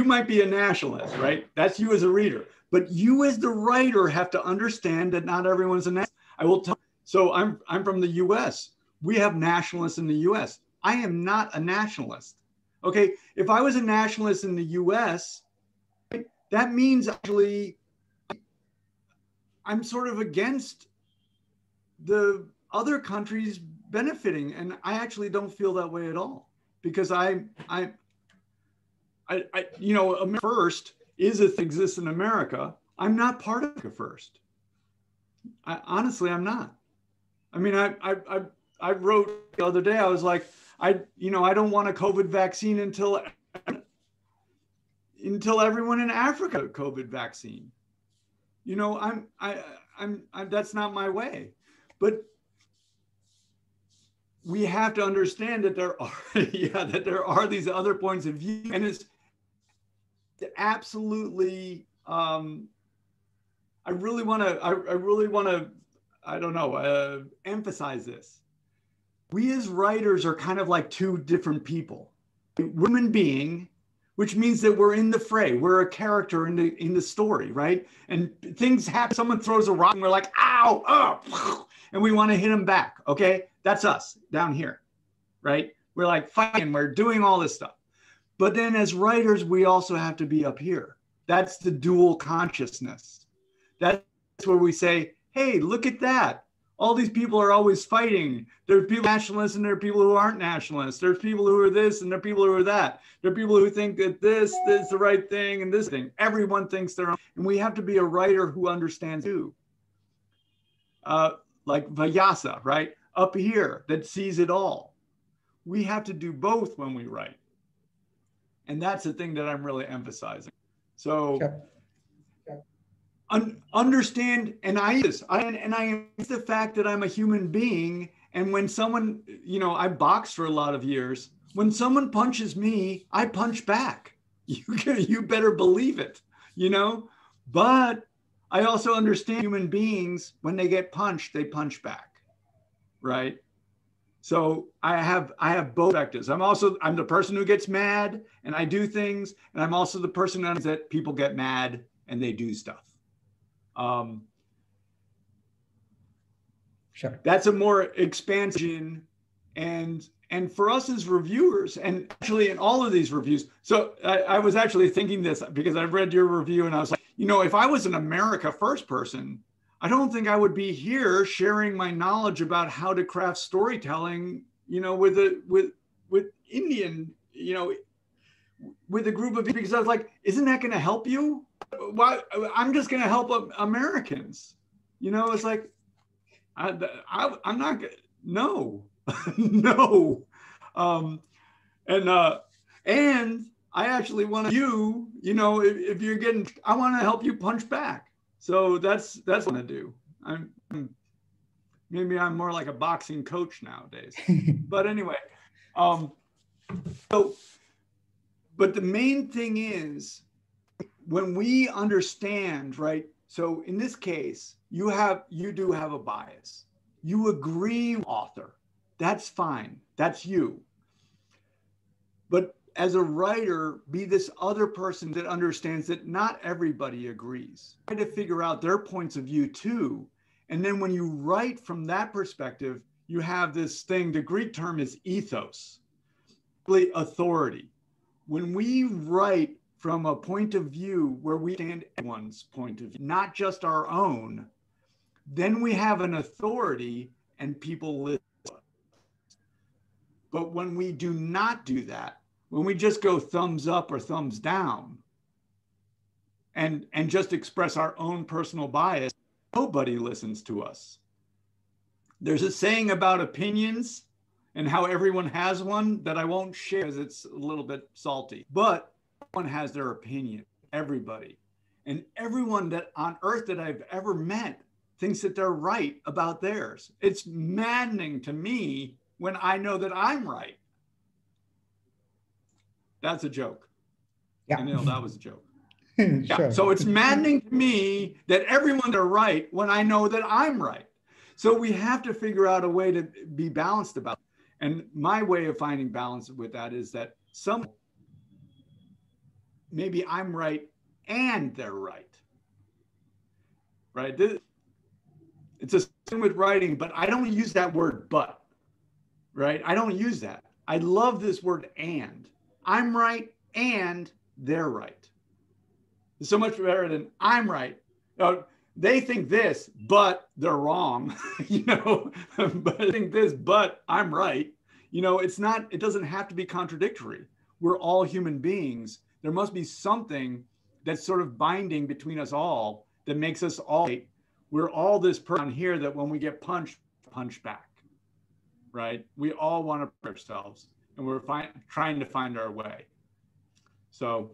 might be a nationalist, right? That's you as a reader. But you as the writer have to understand that not everyone's a nationalist. I will tell. So I'm from the US. We have nationalists in the US. I am not a nationalist. Okay. If I was a nationalist in the US, that means actually I'm sort of against the other countries benefiting. And I actually don't feel that way at all, because America First exists in America. I'm not part of America First. Honestly, I'm not. I mean, I wrote the other day, I was like, I don't want a COVID vaccine until everyone in Africa a COVID vaccine. That's not my way. But we have to understand that there are these other points of view, and it's absolutely. I really want to. I don't know. Emphasize this. We as writers are kind of like two different people. Human being, which means that we're in the fray. We're a character in the story, right? And things happen. Someone throws a rock, and we're like, "Ow!" Oh, and we want to hit them back. Okay, that's us down here, right? We're like fighting. We're doing all this stuff. But then, as writers, we also have to be up here. That's the dual consciousness. That's where we say, "Hey, look at that! All these people are always fighting. There are people nationalists and there are people who aren't nationalists. There's people who are this and there are people who are that. There are people who think that this is the right thing and this thing. Everyone thinks their own." And we have to be a writer who understands too. Like Vyasa, right? Up here, that sees it all. We have to do both when we write. And that's the thing that I'm really emphasizing. So understand, and I use the fact that I'm a human being. And when someone, I boxed for a lot of years. When someone punches me, I punch back. You better believe it, But I also understand human beings, when they get punched, they punch back, right? So I have both perspectives. I'm the person who gets mad and I do things, and I'm also the person that people get mad and they do stuff. Sure. That's a more expansion, and for us as reviewers, and actually in all of these reviews. So I was actually thinking this because I read your review and I was like, if I was an America First person, I don't think I would be here sharing my knowledge about how to craft storytelling, with Indian, with a group of people, because I was like, isn't that going to help you? Why? I'm just going to help Americans. It's like, I'm not, no, no. And I actually want you, if you're getting, I want to help you punch back. So that's what I want to do. Maybe I'm more like a boxing coach nowadays. But anyway, but the main thing is when we understand, right? So in this case, you do have a bias. You agree with the author. That's fine. That's you. But as a writer, be this other person that understands that not everybody agrees. Try to figure out their points of view too. And then when you write from that perspective, you have this thing, the Greek term is ethos, really authority. When we write from a point of view where we stand everyone's point of view, not just our own, then we have an authority and people listen to us. But when we do not do that, when we just go thumbs up or thumbs down and just express our own personal bias, nobody listens to us. There's a saying about opinions and how everyone has one that I won't share because it's a little bit salty, but everyone has their opinion, everybody. And everyone that on earth that I've ever met thinks that they're right about theirs. It's maddening to me when I know that I'm right. That's a joke. Yeah. Anil, that was a joke. Sure. Yeah. So it's maddening to me that everyone's right when I know that I'm right. So we have to figure out a way to be balanced about it. And my way of finding balance with that is that maybe I'm right and they're right. Right? It's a thing with writing, but I don't use that word but. Right? I don't use that. I love this word and. I'm right and they're right. It's so much better than I'm right. They think this, but they're wrong. But I think this, but I'm right. It doesn't have to be contradictory. We're all human beings. There must be something that's sort of binding between us all that makes us all right. We're all this person here that when we get punched, punch back, right? We all want to put ourselves. And we're trying to find our way. So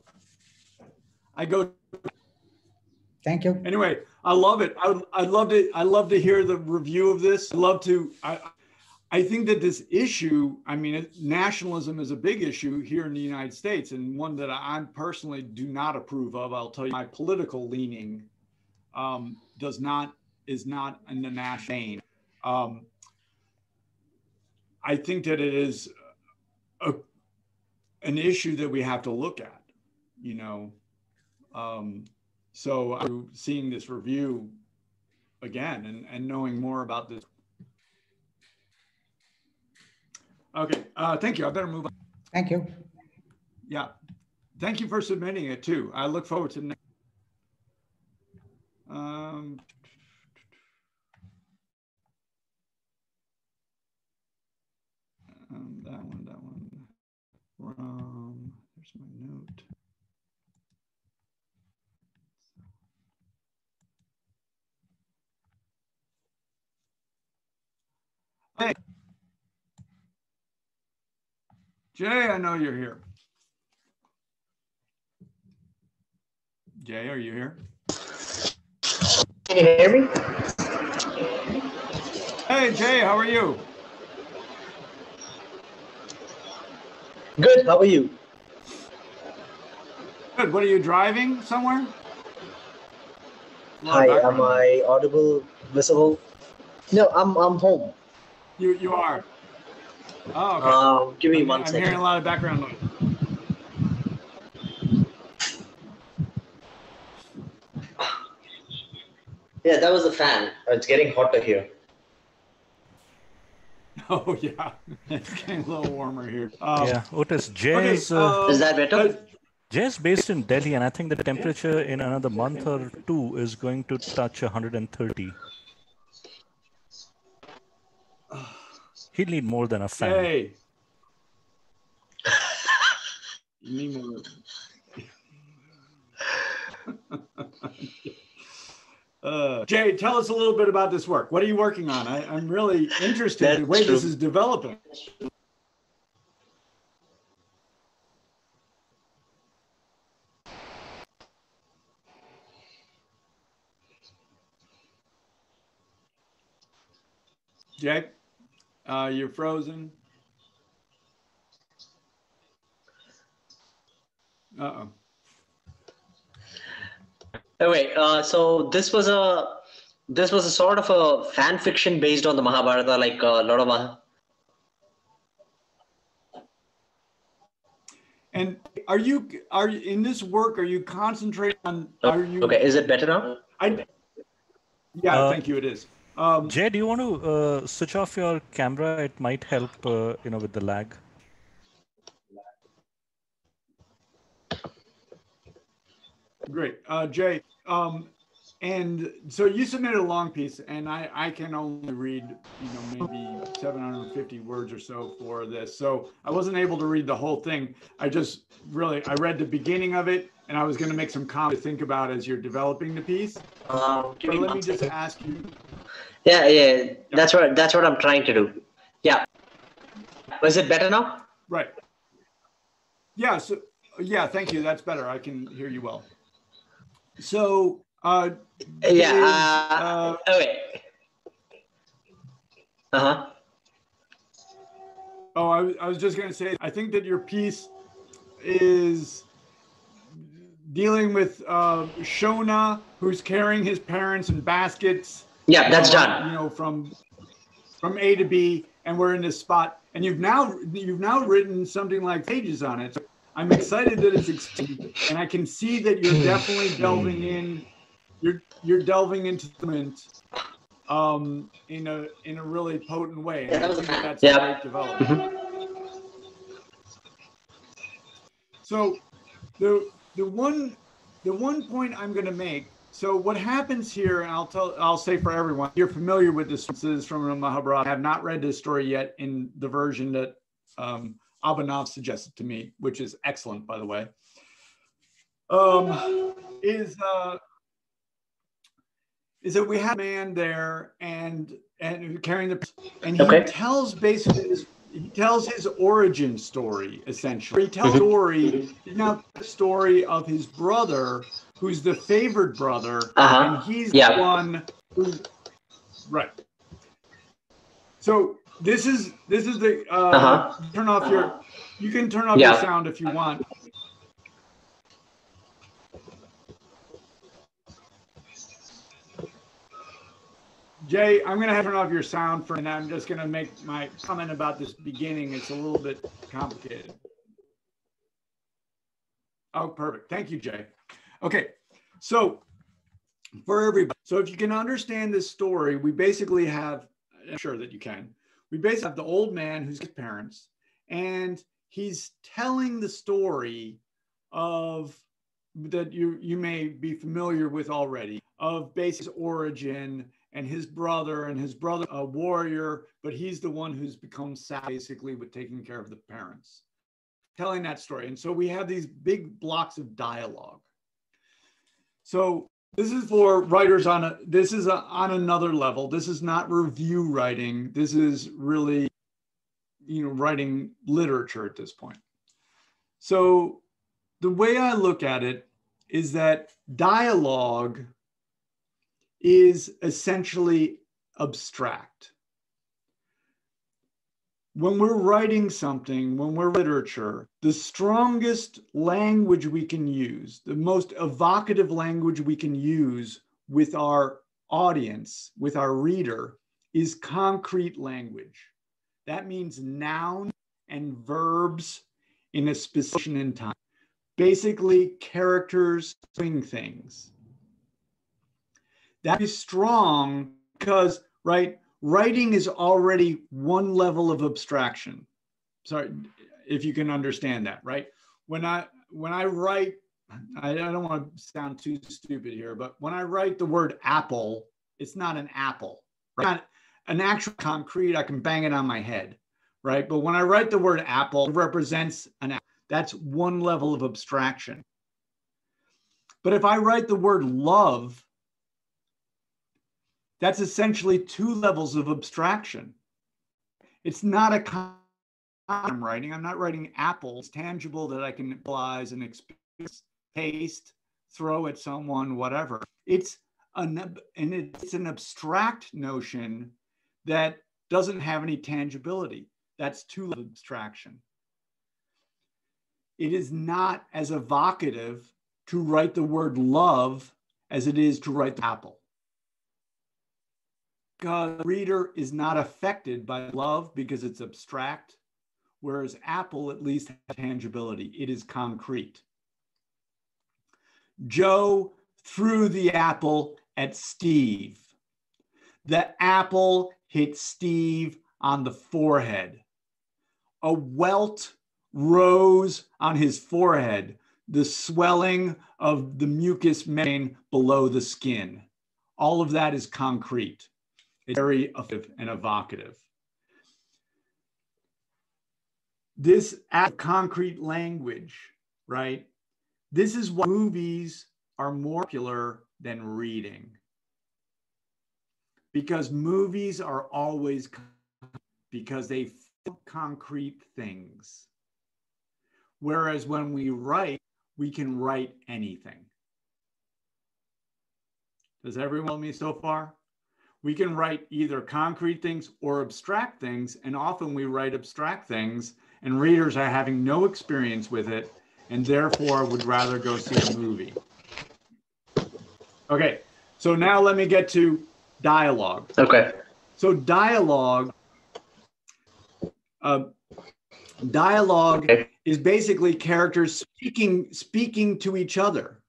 I go. Thank you. Anyway, I love it. I'd love to hear the review of this. I think that this issue, nationalism is a big issue here in the United States and one that I personally do not approve of. I'll tell you, my political leaning is not in the national vein. I think that it is an issue that we have to look at, so I'm seeing this review again and knowing more about this. Okay, thank you. I better move on. Thank you. Yeah, thank you for submitting it too. I look forward to next. That one. There's my note. Hey, Jay, I know you're here. Jay, are you here? Can you hear me? Hey, Jay, how are you? Good, how are you? Good. What are you driving somewhere? Hi, am I audible, visible? No, I'm home. You are. Oh, okay. Give me one second. I'm hearing a lot of background noise. Yeah, that was a fan. It's getting hotter here. Oh yeah, it's getting a little warmer here. Yeah, Otis, Jay is that better? Jay's based in Delhi, and I think the temperature in another month or two is going to touch 130. He'll need more than a fan. Hey. You need more. Jay, tell us a little bit about this work. What are you working on? I'm really interested in the way this is developing. Jay, you're frozen. Uh-oh. Oh, wait, so this was a sort of a fan fiction based on the Mahabharata, like a lot of. And are you in this work? Are you concentrating on? Are you Okay? Is it better now? Yeah, thank you. It is. Jay, do you want to switch off your camera? It might help, with the lag. Great, Jay. And so you submitted a long piece, and I can only read, maybe 750 words or so for this. So I wasn't able to read the whole thing. I read the beginning of it, and I was going to make some comments to think about as you're developing the piece. But let me just ask you. Yeah, that's what I'm trying to do. Yeah. Was it better now? Right. Yeah. So yeah, thank you. That's better. I can hear you well. So. Yeah. Okay. Uh-huh. Oh, I was just going to say, I think that your piece is dealing with Shona, who's carrying his parents in baskets. Yeah, that's done. From A to B, and we're in this spot. And you've now written something like pages on it. So I'm excited that it's extended, and I can see that you're definitely delving in. You're delving into the moment in a really potent way. And I think that's a great development. So the one point I'm going to make. So what happens here, and I'll say for everyone, you're familiar with this. This is from the Mahabharata. I have not read this story yet in the version that Abhinav suggested to me, which is excellent, by the way. Is that we have a man there and carrying and he tells his origin story, essentially. He tells the story of his brother, who's the favored brother, and he's the one who, right. So this is the turn off you can turn off your sound if you want. Jay, I'm going to turn off your sound and I'm just going to make my comment about this beginning. It's a little bit complicated. Oh, perfect. Thank you, Jay. Okay, so for everybody, so if you can understand this story, we basically have, I'm sure that you can, we basically have the old man who's his parents, and he's telling the story of, that you may be familiar with already, of basic origin, and his brother a warrior, but he's the one who's become sad basically with taking care of the parents, telling that story. And so we have these big blocks of dialogue. So this is for writers on another level. This is not review writing. This is really, writing literature at this point. So the way I look at it is that dialogue is essentially abstract. When we're writing something, when we're literature, the strongest language we can use, the most evocative language we can use with our audience, with our reader, is concrete language. That means noun and verbs in a specific in time. Basically, characters doing things. That is strong because, right, writing is already one level of abstraction. Sorry, if you can understand that, right? When I write, I don't want to sound too stupid here, but when I write the word apple, it's not an apple, right? Not an actual concrete, I can bang it on my head, right? But when I write the word apple, it represents an apple. That's one level of abstraction. But if I write the word love, that's essentially two levels of abstraction. It's not I'm writing. I'm not writing apples, tangible that I can visualize and experience, taste, throw at someone, whatever. It's an abstract notion that doesn't have any tangibility. That's too much abstraction. It is not as evocative to write the word love as it is to write the apple. Because the reader is not affected by love because it's abstract, whereas apple at least has tangibility. It is concrete. Joe threw the apple at Steve. The apple hit Steve on the forehead. A welt rose on his forehead, the swelling of the mucous membrane below the skin. All of that is concrete. It's very effective and evocative. This concrete language, right? This is why movies are more popular than reading. Because movies are always, because they feel concrete things. Whereas when we write, we can write anything. Does everyone know me so far? We can write either concrete things or abstract things, and often we write abstract things, and readers are having no experience with it, and therefore would rather go see a movie. Okay, so now let me get to dialogue. Okay. So dialogue is basically characters speaking to each other,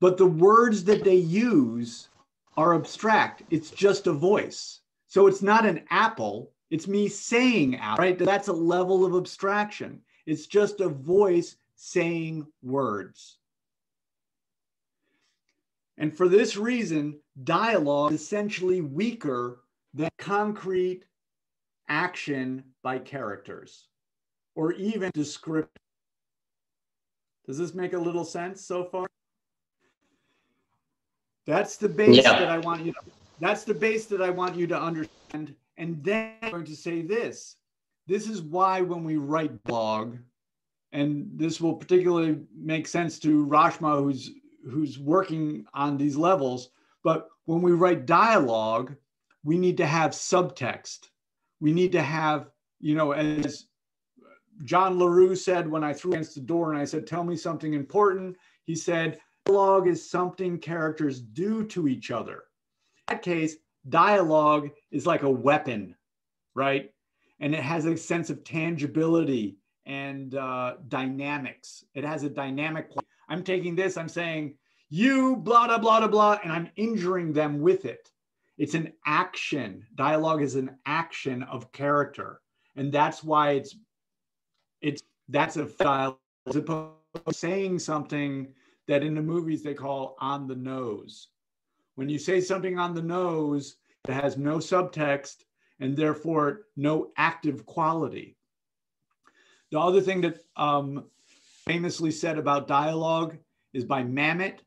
but the words that they use are abstract. It's just a voice. So it's not an apple. It's me saying apple, right? That's a level of abstraction. It's just a voice saying words. And for this reason, dialogue is essentially weaker than concrete action by characters or even description. Does this make a little sense so far? That's the base that I want you to, that's the base that I want you to understand. And then I'm going to say this. This is why when we write blog, and this will particularly make sense to Rashma, who's working on these levels, but when we write dialogue, we need to have subtext. We need to have, you know, as John LaRue said when I threw against the door and I said, tell me something important, he said, dialogue is something characters do to each other. In that case, dialogue is like a weapon, right? And it has a sense of tangibility and dynamics. It has a dynamic play. I'm taking this, I'm saying, you blah, blah, blah, blah, blah, and I'm injuring them with it. It's an action. Dialogue is an action of character. And that's why that's a dialogue, as opposed to saying something that in the movies they call on the nose. When you say something on the nose, it has no subtext and therefore no active quality. The other thing that famously said about dialogue is by Mamet.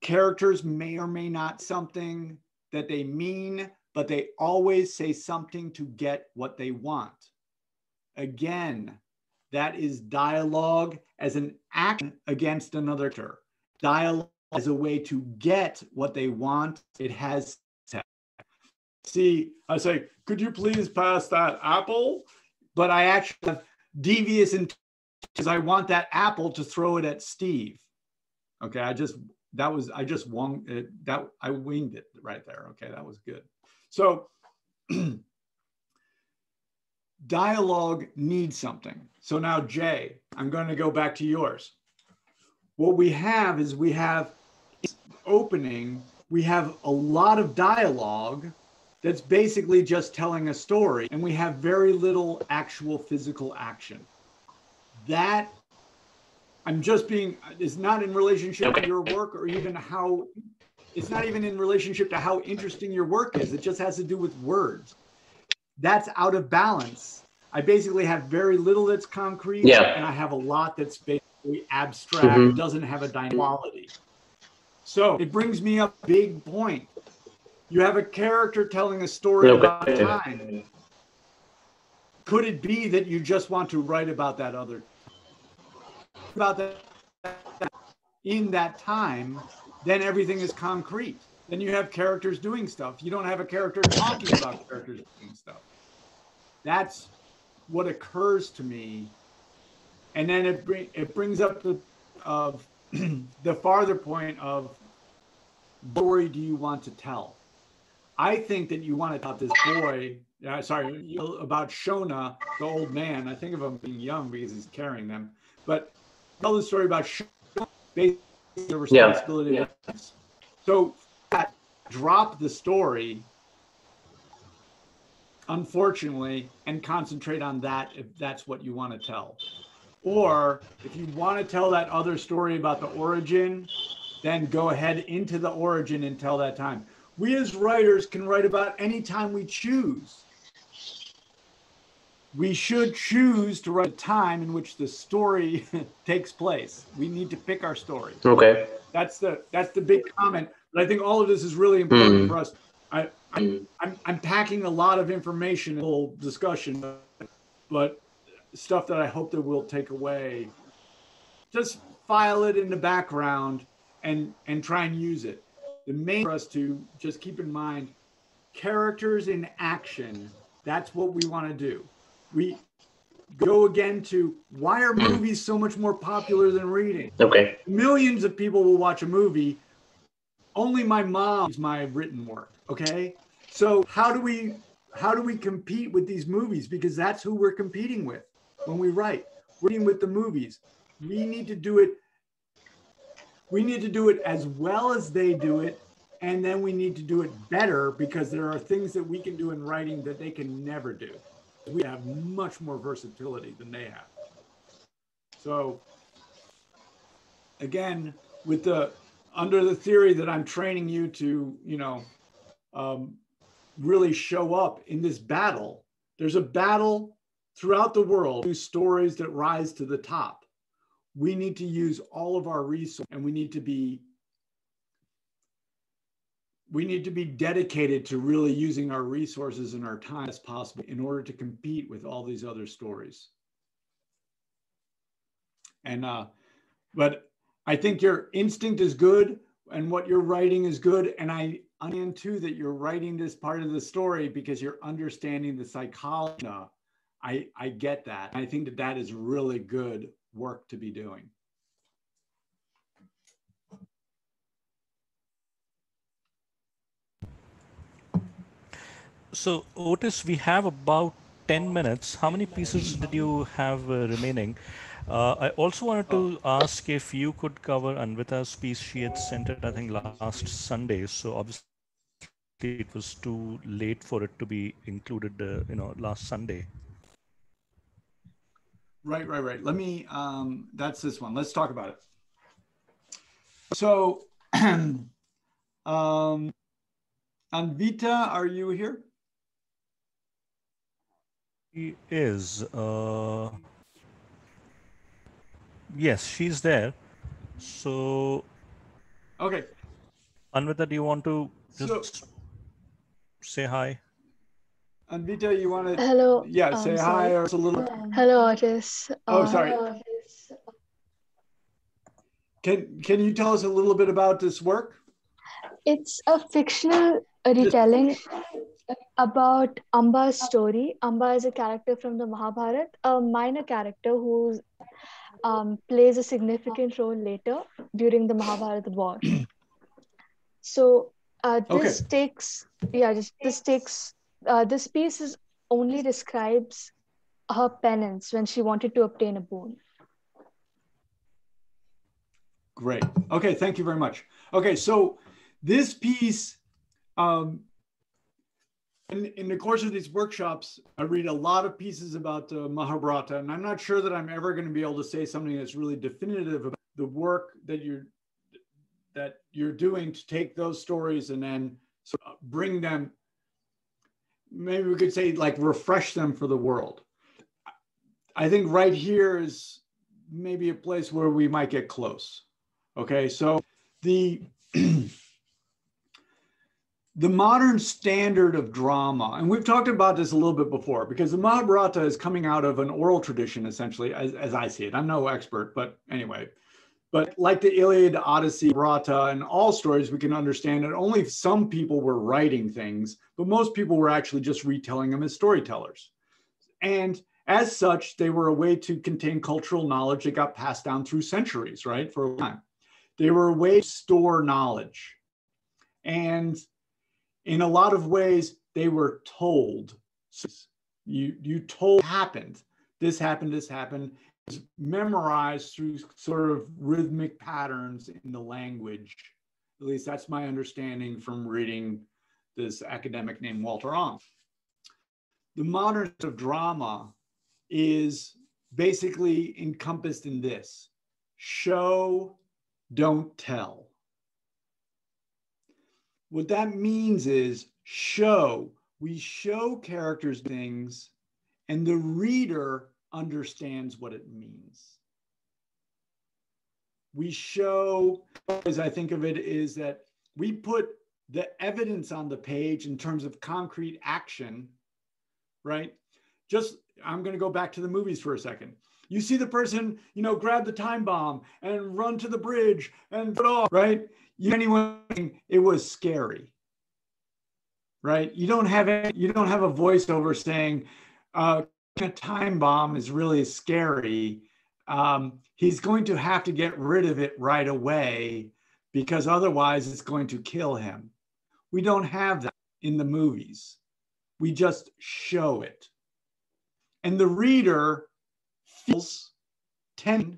Characters may or may not something that they mean, but they always say something to get what they want. Again, that is dialogue as an action against another character. Dialogue as a way to get what they want. It has text. See, I say, could you please pass that apple? But I actually have devious intent because I want that apple to throw it at Steve. Okay, I winged it right there. Okay, that was good. So dialogue needs something. So now, Jay, I'm going to go back to yours. What we have is we have opening, we have a lot of dialogue that's basically just telling a story, and we have very little actual physical action. That I'm just being, is not in relationship to your work or even how, it's not even in relationship to how interesting your work is. It just has to do with words. That's out of balance. I basically have very little that's concrete, and I have a lot that's basically abstract, doesn't have a dynamic quality. So it brings me up a big point. You have a character telling a story about time. Could it be that you just want to write about that other, about that in that time, then everything is concrete. then you have characters doing stuff. You don't have a character talking about characters doing stuff. That's what occurs to me. And then it brings up the farther point of, what story do you want to tell? I think that you want to tell this boy, about Shona, the old man. I think of him being young because he's carrying them. But tell the story about Shona, based on the responsibility of parents. So drop the story, unfortunately, and concentrate on that if that's what you want to tell. Or if you want to tell that other story about the origin, then go ahead into the origin and tell that time. We as writers can write about any time we choose. We should choose to write a time in which the story takes place. We need to pick our story. Okay. That's the big comment. But I think all of this is really important for us. I'm packing a lot of information in a whole discussion, but stuff that I hope that we'll take away. Just file it in the background and try and use it. The main for us to just keep in mind, characters in action. That's what we want to do. We go again to, why are movies so much more popular than reading? Okay. Millions of people will watch a movie. Only my mom is my written work. Okay. So how do we compete with these movies? Because that's who we're competing with when we write. We're competing with the movies. We need to do it. We need to do it as well as they do it. And then we need to do it better, because there are things that we can do in writing that they can never do. We have much more versatility than they have. So again, with under the theory that I'm training you to, really show up in this battle. There's a battle throughout the world, through stories that rise to the top. We need to use all of our resources, and we need to be dedicated to really using our resources and our time as possible in order to compete with all these other stories. And but I think your instinct is good and what you're writing is good. And I understand too that you're writing this part of the story because you're understanding the psychology. I get that. I think that that is really good work to be doing. So, Otis, we have about 10 minutes. How many pieces did you have remaining? I also wanted to ask if you could cover Anvita's piece. She had sent it, I think, last Sunday. So obviously it was too late for it to be included, last Sunday. Right. Let me, that's this one. Let's talk about it. So, Anvita, are you here? She is. Yes, she's there. So, okay. Anvita, do you want to just say hi? Anvita, you want to? Hello. Yeah, say hi or a little. Hello, Otis. Sorry. Can you tell us a little bit about this work? It's a fictional retelling about Amba's story. Amba is a character from the Mahabharata, a minor character who plays a significant role later during the Mahabharata war. So this piece only describes her penance when she wanted to obtain a boon. Great. Okay, thank you very much. Okay, so this piece, in the course of these workshops, I read a lot of pieces about the Mahabharata, and I'm not sure that I'm ever going to be able to say something that's really definitive about the work that you're doing to take those stories and then sort of bring them, maybe we could say like refresh them for the world. I think right here is maybe a place where we might get close. Okay, so the modern standard of drama, and we've talked about this a little bit before, because the Mahabharata is coming out of an oral tradition, essentially, as I see it. I'm no expert, but anyway. But like the Iliad, Odyssey, Maratha, and all stories, we can understand that only some people were writing things, but most people were actually just retelling them as storytellers. And as such, they were a way to contain cultural knowledge that got passed down through centuries, right? For a time. They were a way to store knowledge. And in a lot of ways, they were told. You told happened. This happened, this happened. It's memorized through sort of rhythmic patterns in the language. At least that's my understanding from reading this academic named Walter Ong. The modern of drama is basically encompassed in this: show, don't tell. What that means is show. We show characters things, and the reader understands what it means. We show, as I think of it, is that we put the evidence on the page in terms of concrete action, right? Just, I'm going to go back to the movies for a second. You see the person, grab the time bomb and run to the bridge and put off, right? It was scary, right? You don't have a voiceover saying, a time bomb is really scary. He's going to have to get rid of it right away because otherwise it's going to kill him. We don't have that in the movies. We just show it. And the reader feels tense.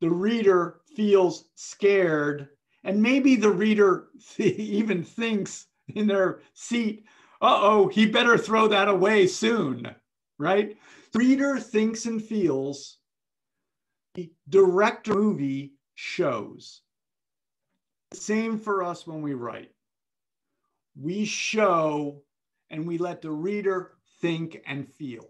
The reader feels scared. And maybe the reader even thinks in their seat, uh-oh, he better throw that away soon, right? The reader thinks and feels. The director movie shows. Same for us when we write. We show and we let the reader think and feel.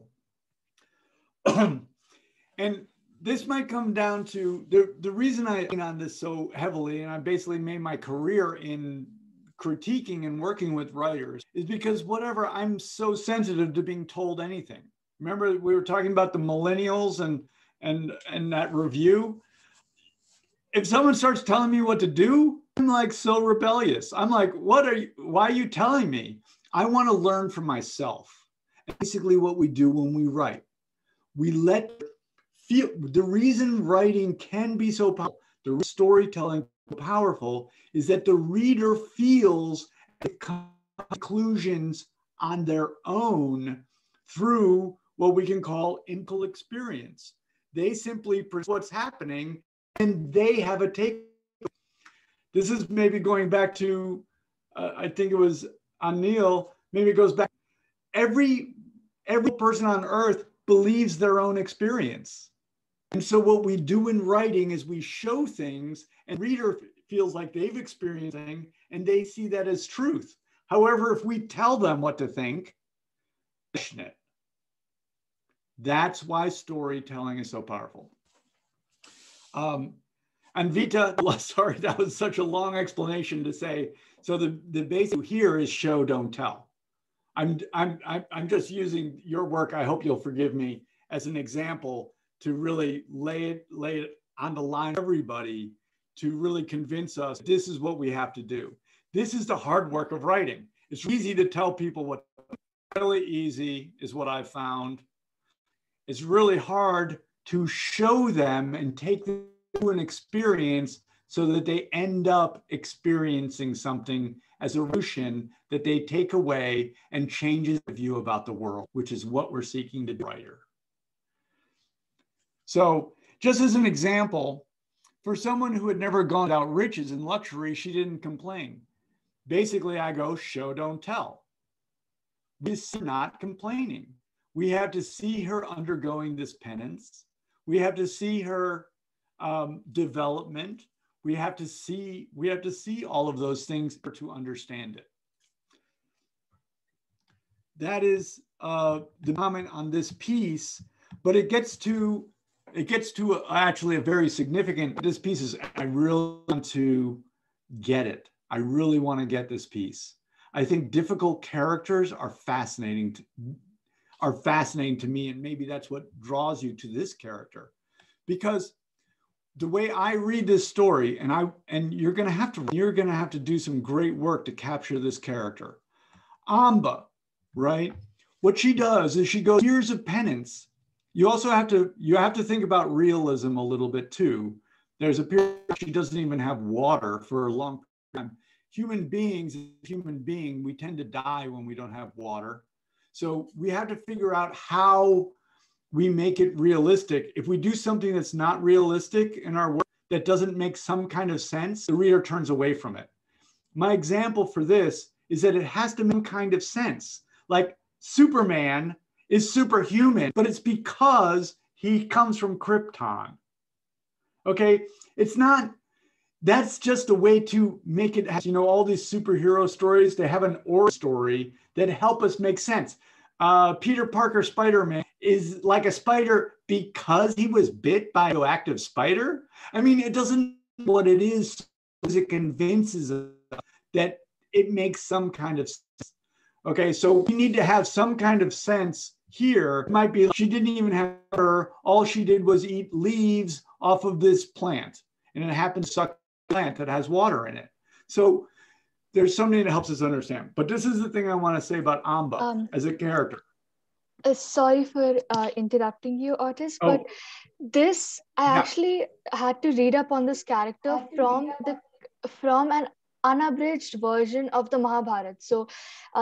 And this might come down to the reason I lean on this so heavily, and I basically made my career in critiquing and working with writers, is because I'm so sensitive to being told anything. Remember we were talking about the millennials and that review? If someone starts telling me what to do, I'm like so rebellious. I'm like, why are you telling me? I want to learn for myself. And basically what we do when we write, we feel. The reason writing can be so powerful, the storytelling so powerful, is that the reader feels conclusions on their own through what we can call intellectual experience. They simply perceive what's happening and they have a take. This is maybe going back to, I think it was Anil, maybe it goes back. Every person on earth believes their own experience. And so what we do in writing is we show things and reader feels like they've experienced things and they see that as truth. However, if we tell them what to think, that's why storytelling is so powerful. And Vita, sorry, that was such a long explanation to say. So the basic here is show, don't tell. I'm just using your work, I hope you'll forgive me, as an example to really lay it on the line for everybody to really convince us this is what we have to do. This is the hard work of writing. It's easy to tell people what really easy is what I've found. It's really hard to show them and take them to an experience so that they end up experiencing something as a solution that they take away and changes the view about the world, which is what we're seeking to do, writer. So just as an example, for someone who had never gone without riches and luxury, she didn't complain. Basically, I go, show, don't tell. This is not complaining. We have to see her undergoing this penance. We have to see her development. We have to see all of those things to understand it. That is the comment on this piece, but it gets to actually a very significant. This piece is, I really want to get it. I really want to get this piece. I think difficult characters are fascinating to me, and maybe that's what draws you to this character, because the way I read this story, and you're going to have to do some great work to capture this character. Amba, right? What she does is she goes years of penance. You also have to think about realism a little bit too. There's a period she doesn't even have water for a long time. Human beings, we tend to die when we don't have water. So we have to figure out how we make it realistic. If we do something that's not realistic in our work, that doesn't make some kind of sense, the reader turns away from it. My example for this is that it has to make some kind of sense. Like Superman is superhuman, but it's because he comes from Krypton. Okay, it's not, that's just a way to make it, all these superhero stories, they have an origin story that help us make sense. Peter Parker Spider-Man is like a spider because he was bit by a radioactive spider. I mean, it doesn't know what it is, it convinces us that it makes some kind of sense. Okay, so we need to have some kind of sense here. It might be like she didn't even have her, all she did was eat leaves off of this plant, and it happened to suck a plant that has water in it. So there's something that helps us understand. But this is the thing I want to say about Amba as a character. Sorry for interrupting you, Otis, but this, I actually had to read up on this character from an unabridged version of the Mahabharata. So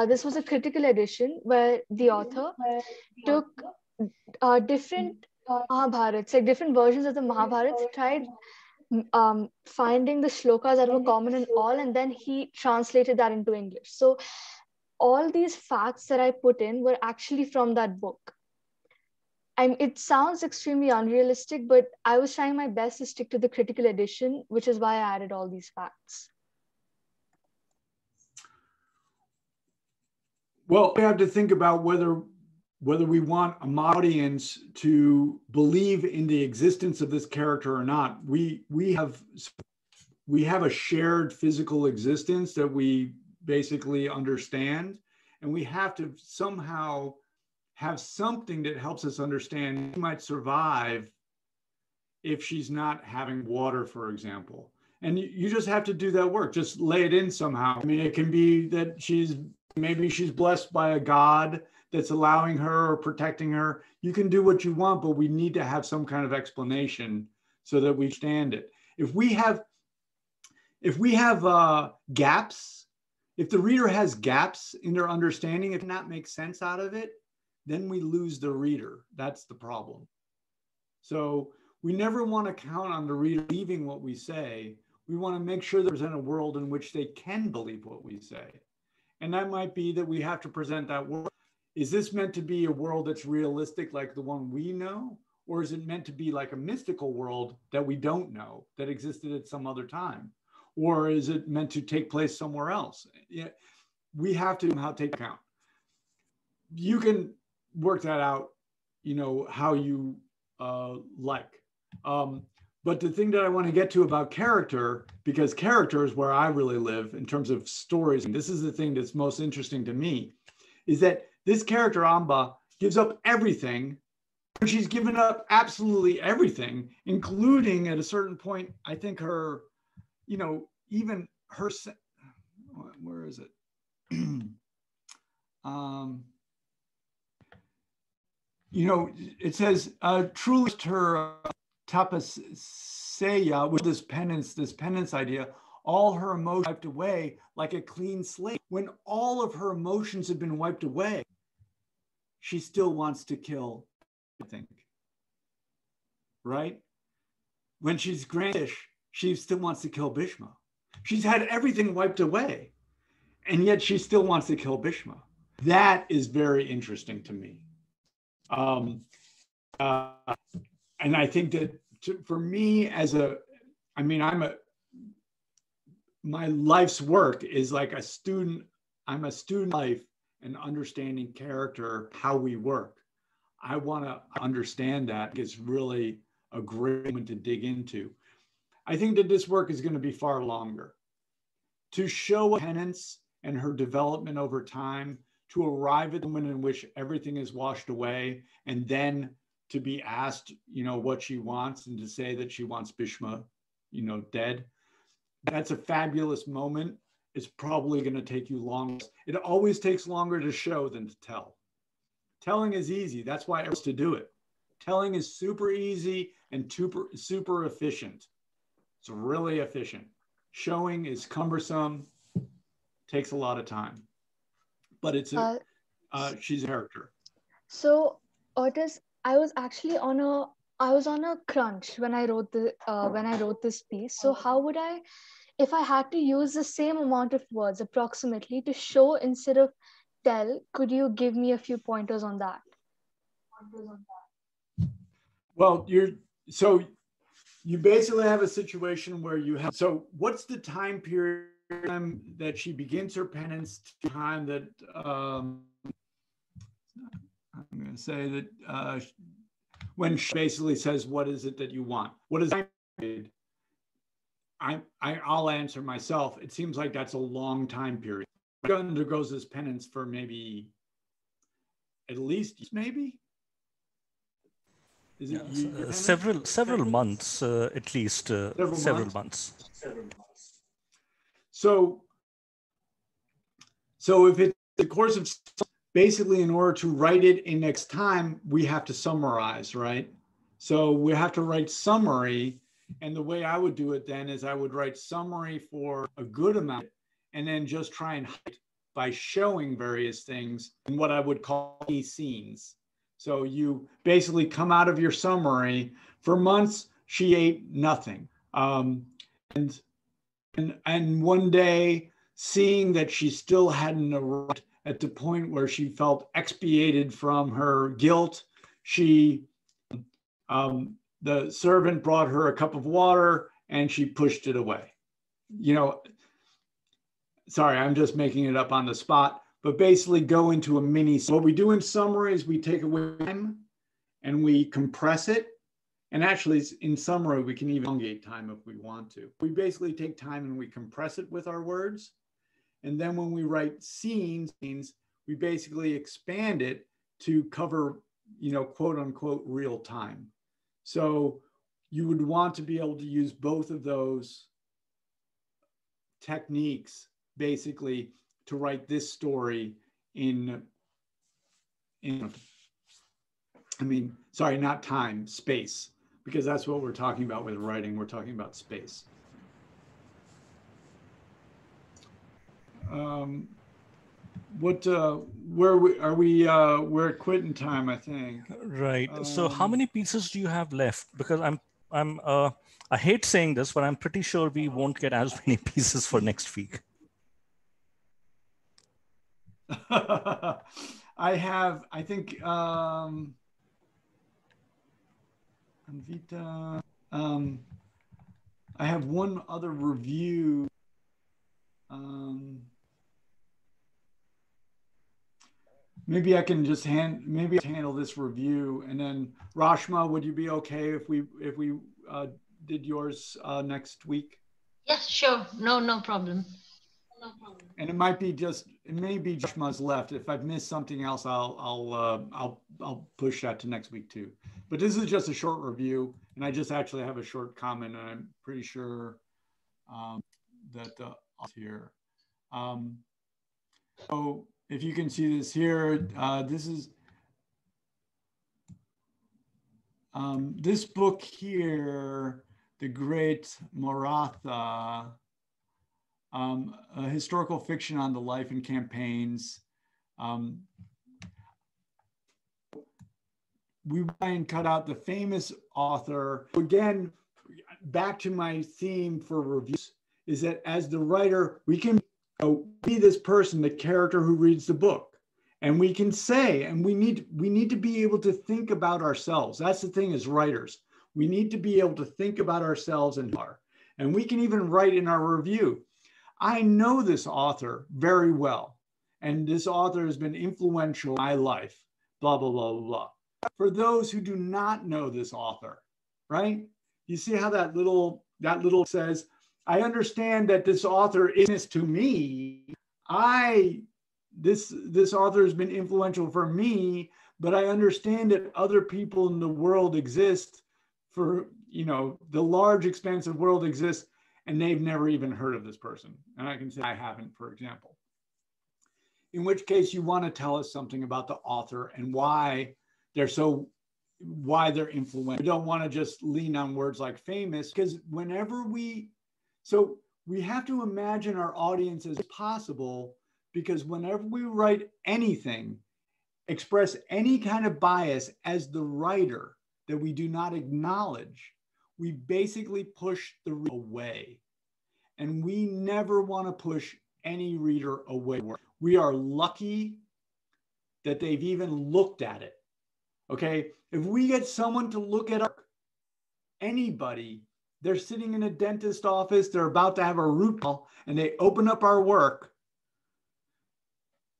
this was a critical edition where the author took different Mahabharats, like different versions of the Mahabharata, tried finding the shlokas that were common in all, and then he translated that into English. So all these facts that I put in were actually from that book. It sounds extremely unrealistic, but I was trying my best to stick to the critical edition, which is why I added all these facts. Well, we have to think about whether we want an audience to believe in the existence of this character or not. We have a shared physical existence that we basically understand, and we have to somehow have something that helps us understand she might survive if she's not having water, for example. And you just have to do that work, just lay it in somehow. I mean, it can be that maybe she's blessed by a god that's allowing her or protecting her. You can do what you want, but we need to have some kind of explanation so that we understand it. If we have gaps, if the reader has gaps in their understanding, if not make sense out of it, then we lose the reader. That's the problem. So we never want to count on the reader believing what we say. We want to make sure there's a world in which they can believe what we say. And that might be that we have to present that world. Is this meant to be a world that's realistic like the one we know? Or is it meant to be like a mystical world that we don't know, that existed at some other time? Or is it meant to take place somewhere else? We have to somehow take account. You can work that out, how you like. But the thing that I want to get to about character, because character is where I really live in terms of stories, and this is the thing that's most interesting to me, is that this character, Amba, gives up everything. She's given up absolutely everything, including at a certain point, I think her, even her, where is it? It says, truly her tapasya, with this penance idea, all her emotions wiped away like a clean slate. When all of her emotions have been wiped away, she still wants to kill, I think. Right? When she's grandish, she still wants to kill Bhishma. She's had everything wiped away, and yet she still wants to kill Bhishma. That is very interesting to me. And I think that for me my life's work is like a student. I'm a student life and understanding character, how we work. I want to understand that. It's really a great moment to dig into. I think that this work is going to be far longer. To show penance and her development over time, to arrive at the moment in which everything is washed away, and then to be asked, what she wants and to say that she wants Bhishma, dead. That's a fabulous moment. It's probably going to take you long. It always takes longer to show than to tell. Telling is easy. That's why everyone's to do it. Telling is super easy and super efficient. It's really efficient. Showing is cumbersome, takes a lot of time. But she's a character. So, Otis, I was actually on a crunch when I wrote this piece. So how would I, if I had to use the same amount of words approximately to show instead of tell, could you give me a few pointers on that? Well, you basically have a situation where so what's the time period that she begins her penance to time that I'm going to say that when she basically says, what is it that you want? What is that period? I'll answer myself. It seems like that's a long time period. She undergoes this penance for maybe at least maybe. Is it several months at least? Several months. So if it's the course of, basically in order to write it in next time, we have to summarize, right? So we have to write summary. And the way I would do it then is I would write summary for a good amount and then just try and hide by showing various things in what I would call key scenes. So you basically come out of your summary. For months, she ate nothing. And one day, seeing that she still hadn't arrived at the point where she felt expiated from her guilt, the servant brought her a cup of water and she pushed it away. Sorry, I'm just making it up on the spot, but basically go into a mini. What we do in summary is we take away time and we compress it. And actually, in summary, we can even elongate time if we want to. We basically take time and we compress it with our words. And then when we write scenes, we basically expand it to cover, quote unquote, real time. So you would want to be able to use both of those techniques basically to write this story sorry, not time, space, because that's what we're talking about with writing. We're talking about space. We're at quitting time, I think. Right. So how many pieces do you have left? Because I hate saying this, but I'm pretty sure we won't get as many pieces for next week. I think Anvita, I have one other review. Maybe I can just handle this review, and then Rashma, would you be okay if we did yours next week? Yes, sure. No problem. And it may be Rashma's left. If I've missed something else, I'll push that to next week too. But this is just a short review, and I just actually have a short comment, and I'm pretty sure that I'll here. So if you can see this here, this is this book here, The Great Maratha, a historical fiction on the life and campaigns. We try and cut out the famous author. Again, back to my theme for reviews, is that as the writer, we can be this person, the character who reads the book. And we can say, and we need to be able to think about ourselves. That's the thing as writers. We need to be able to think about ourselves and we can even write in our review, I know this author very well, and this author has been influential in my life, blah, blah, blah, blah, blah. For those who do not know this author, right? You see how that little says, I understand that this author is to me. This author has been influential for me, but I understand that other people in the world exist for, the large expansive world exists and they've never even heard of this person. And I can say I haven't, for example. In which case you want to tell us something about the author and why they're influential. We don't want to just lean on words like famous, because we have to imagine our audience as possible, because whenever we write anything, express any kind of bias as the writer that we do not acknowledge, we basically push the reader away. And we never want to push any reader away. We are lucky that they've even looked at it. Okay, if we get someone to look at anybody, they're sitting in a dentist office, they're about to have a root canal, and they open up our work,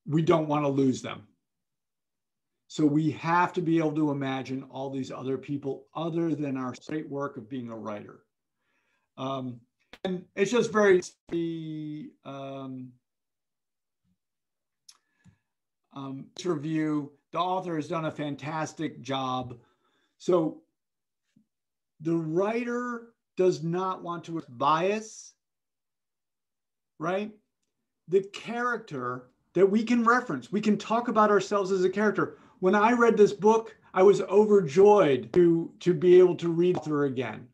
we don't want to lose them. So we have to be able to imagine all these other people other than our straight work of being a writer. And it's just very review. The author has done a fantastic job. So the writer does not want to bias, right? The character that we can reference, we can talk about ourselves as a character. When I read this book, I was overjoyed to be able to read through again.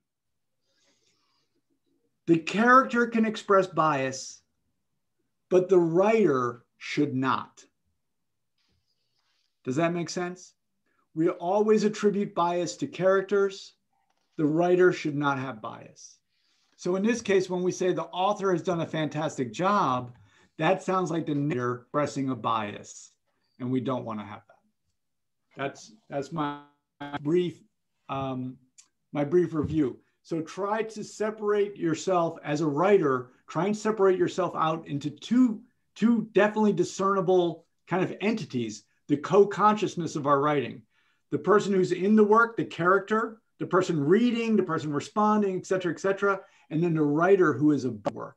The character can express bias, but the writer should not. Does that make sense? We always attribute bias to characters. The writer should not have bias. So in this case, when we say the author has done a fantastic job, that sounds like the narrator expressing a bias, and we don't want to have that. That's my brief review. So try to separate yourself as a writer. Try and separate yourself out into two definitely discernible kind of entities. The co-consciousness of our writing, the person who's in the work, the character, the person reading, the person responding, et cetera, and then the writer who is above work,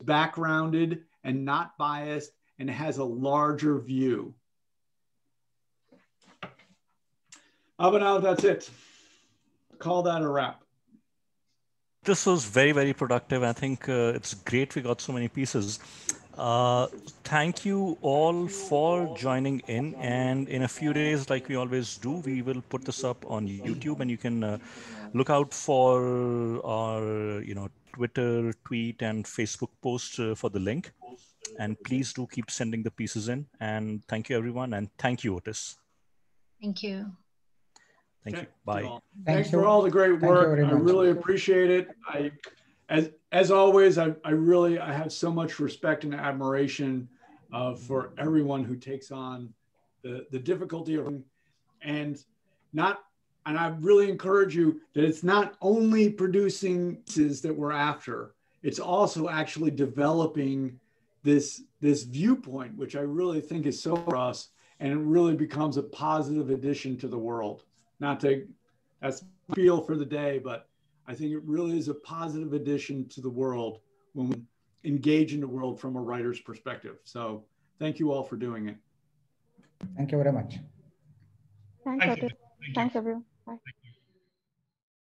backgrounded and not biased and has a larger view. Abhinav, that's it. Call that a wrap. This was very, very productive. I think it's great we got so many pieces. Thank you all for joining in. And in a few days, like we always do, we will put this up on YouTube, and you can look out for our, Twitter, tweet, and Facebook post for the link. And please do keep sending the pieces in. And thank you, everyone. And thank you, Otis. Thank you. Thank you. Bye. Thanks for all the great work. I really appreciate it. As always, I have so much respect and admiration for everyone who takes on the difficulty of, and I really encourage you that it's not only producing pieces that we're after, it's also actually developing this viewpoint, which I really think is so for us, and it really becomes a positive addition to the world. That's feel for the day, but I think it really is a positive addition to the world when we engage in the world from a writer's perspective. So thank you all for doing it. Thank you very much. Thanks, Otis. Thanks, everyone. Bye.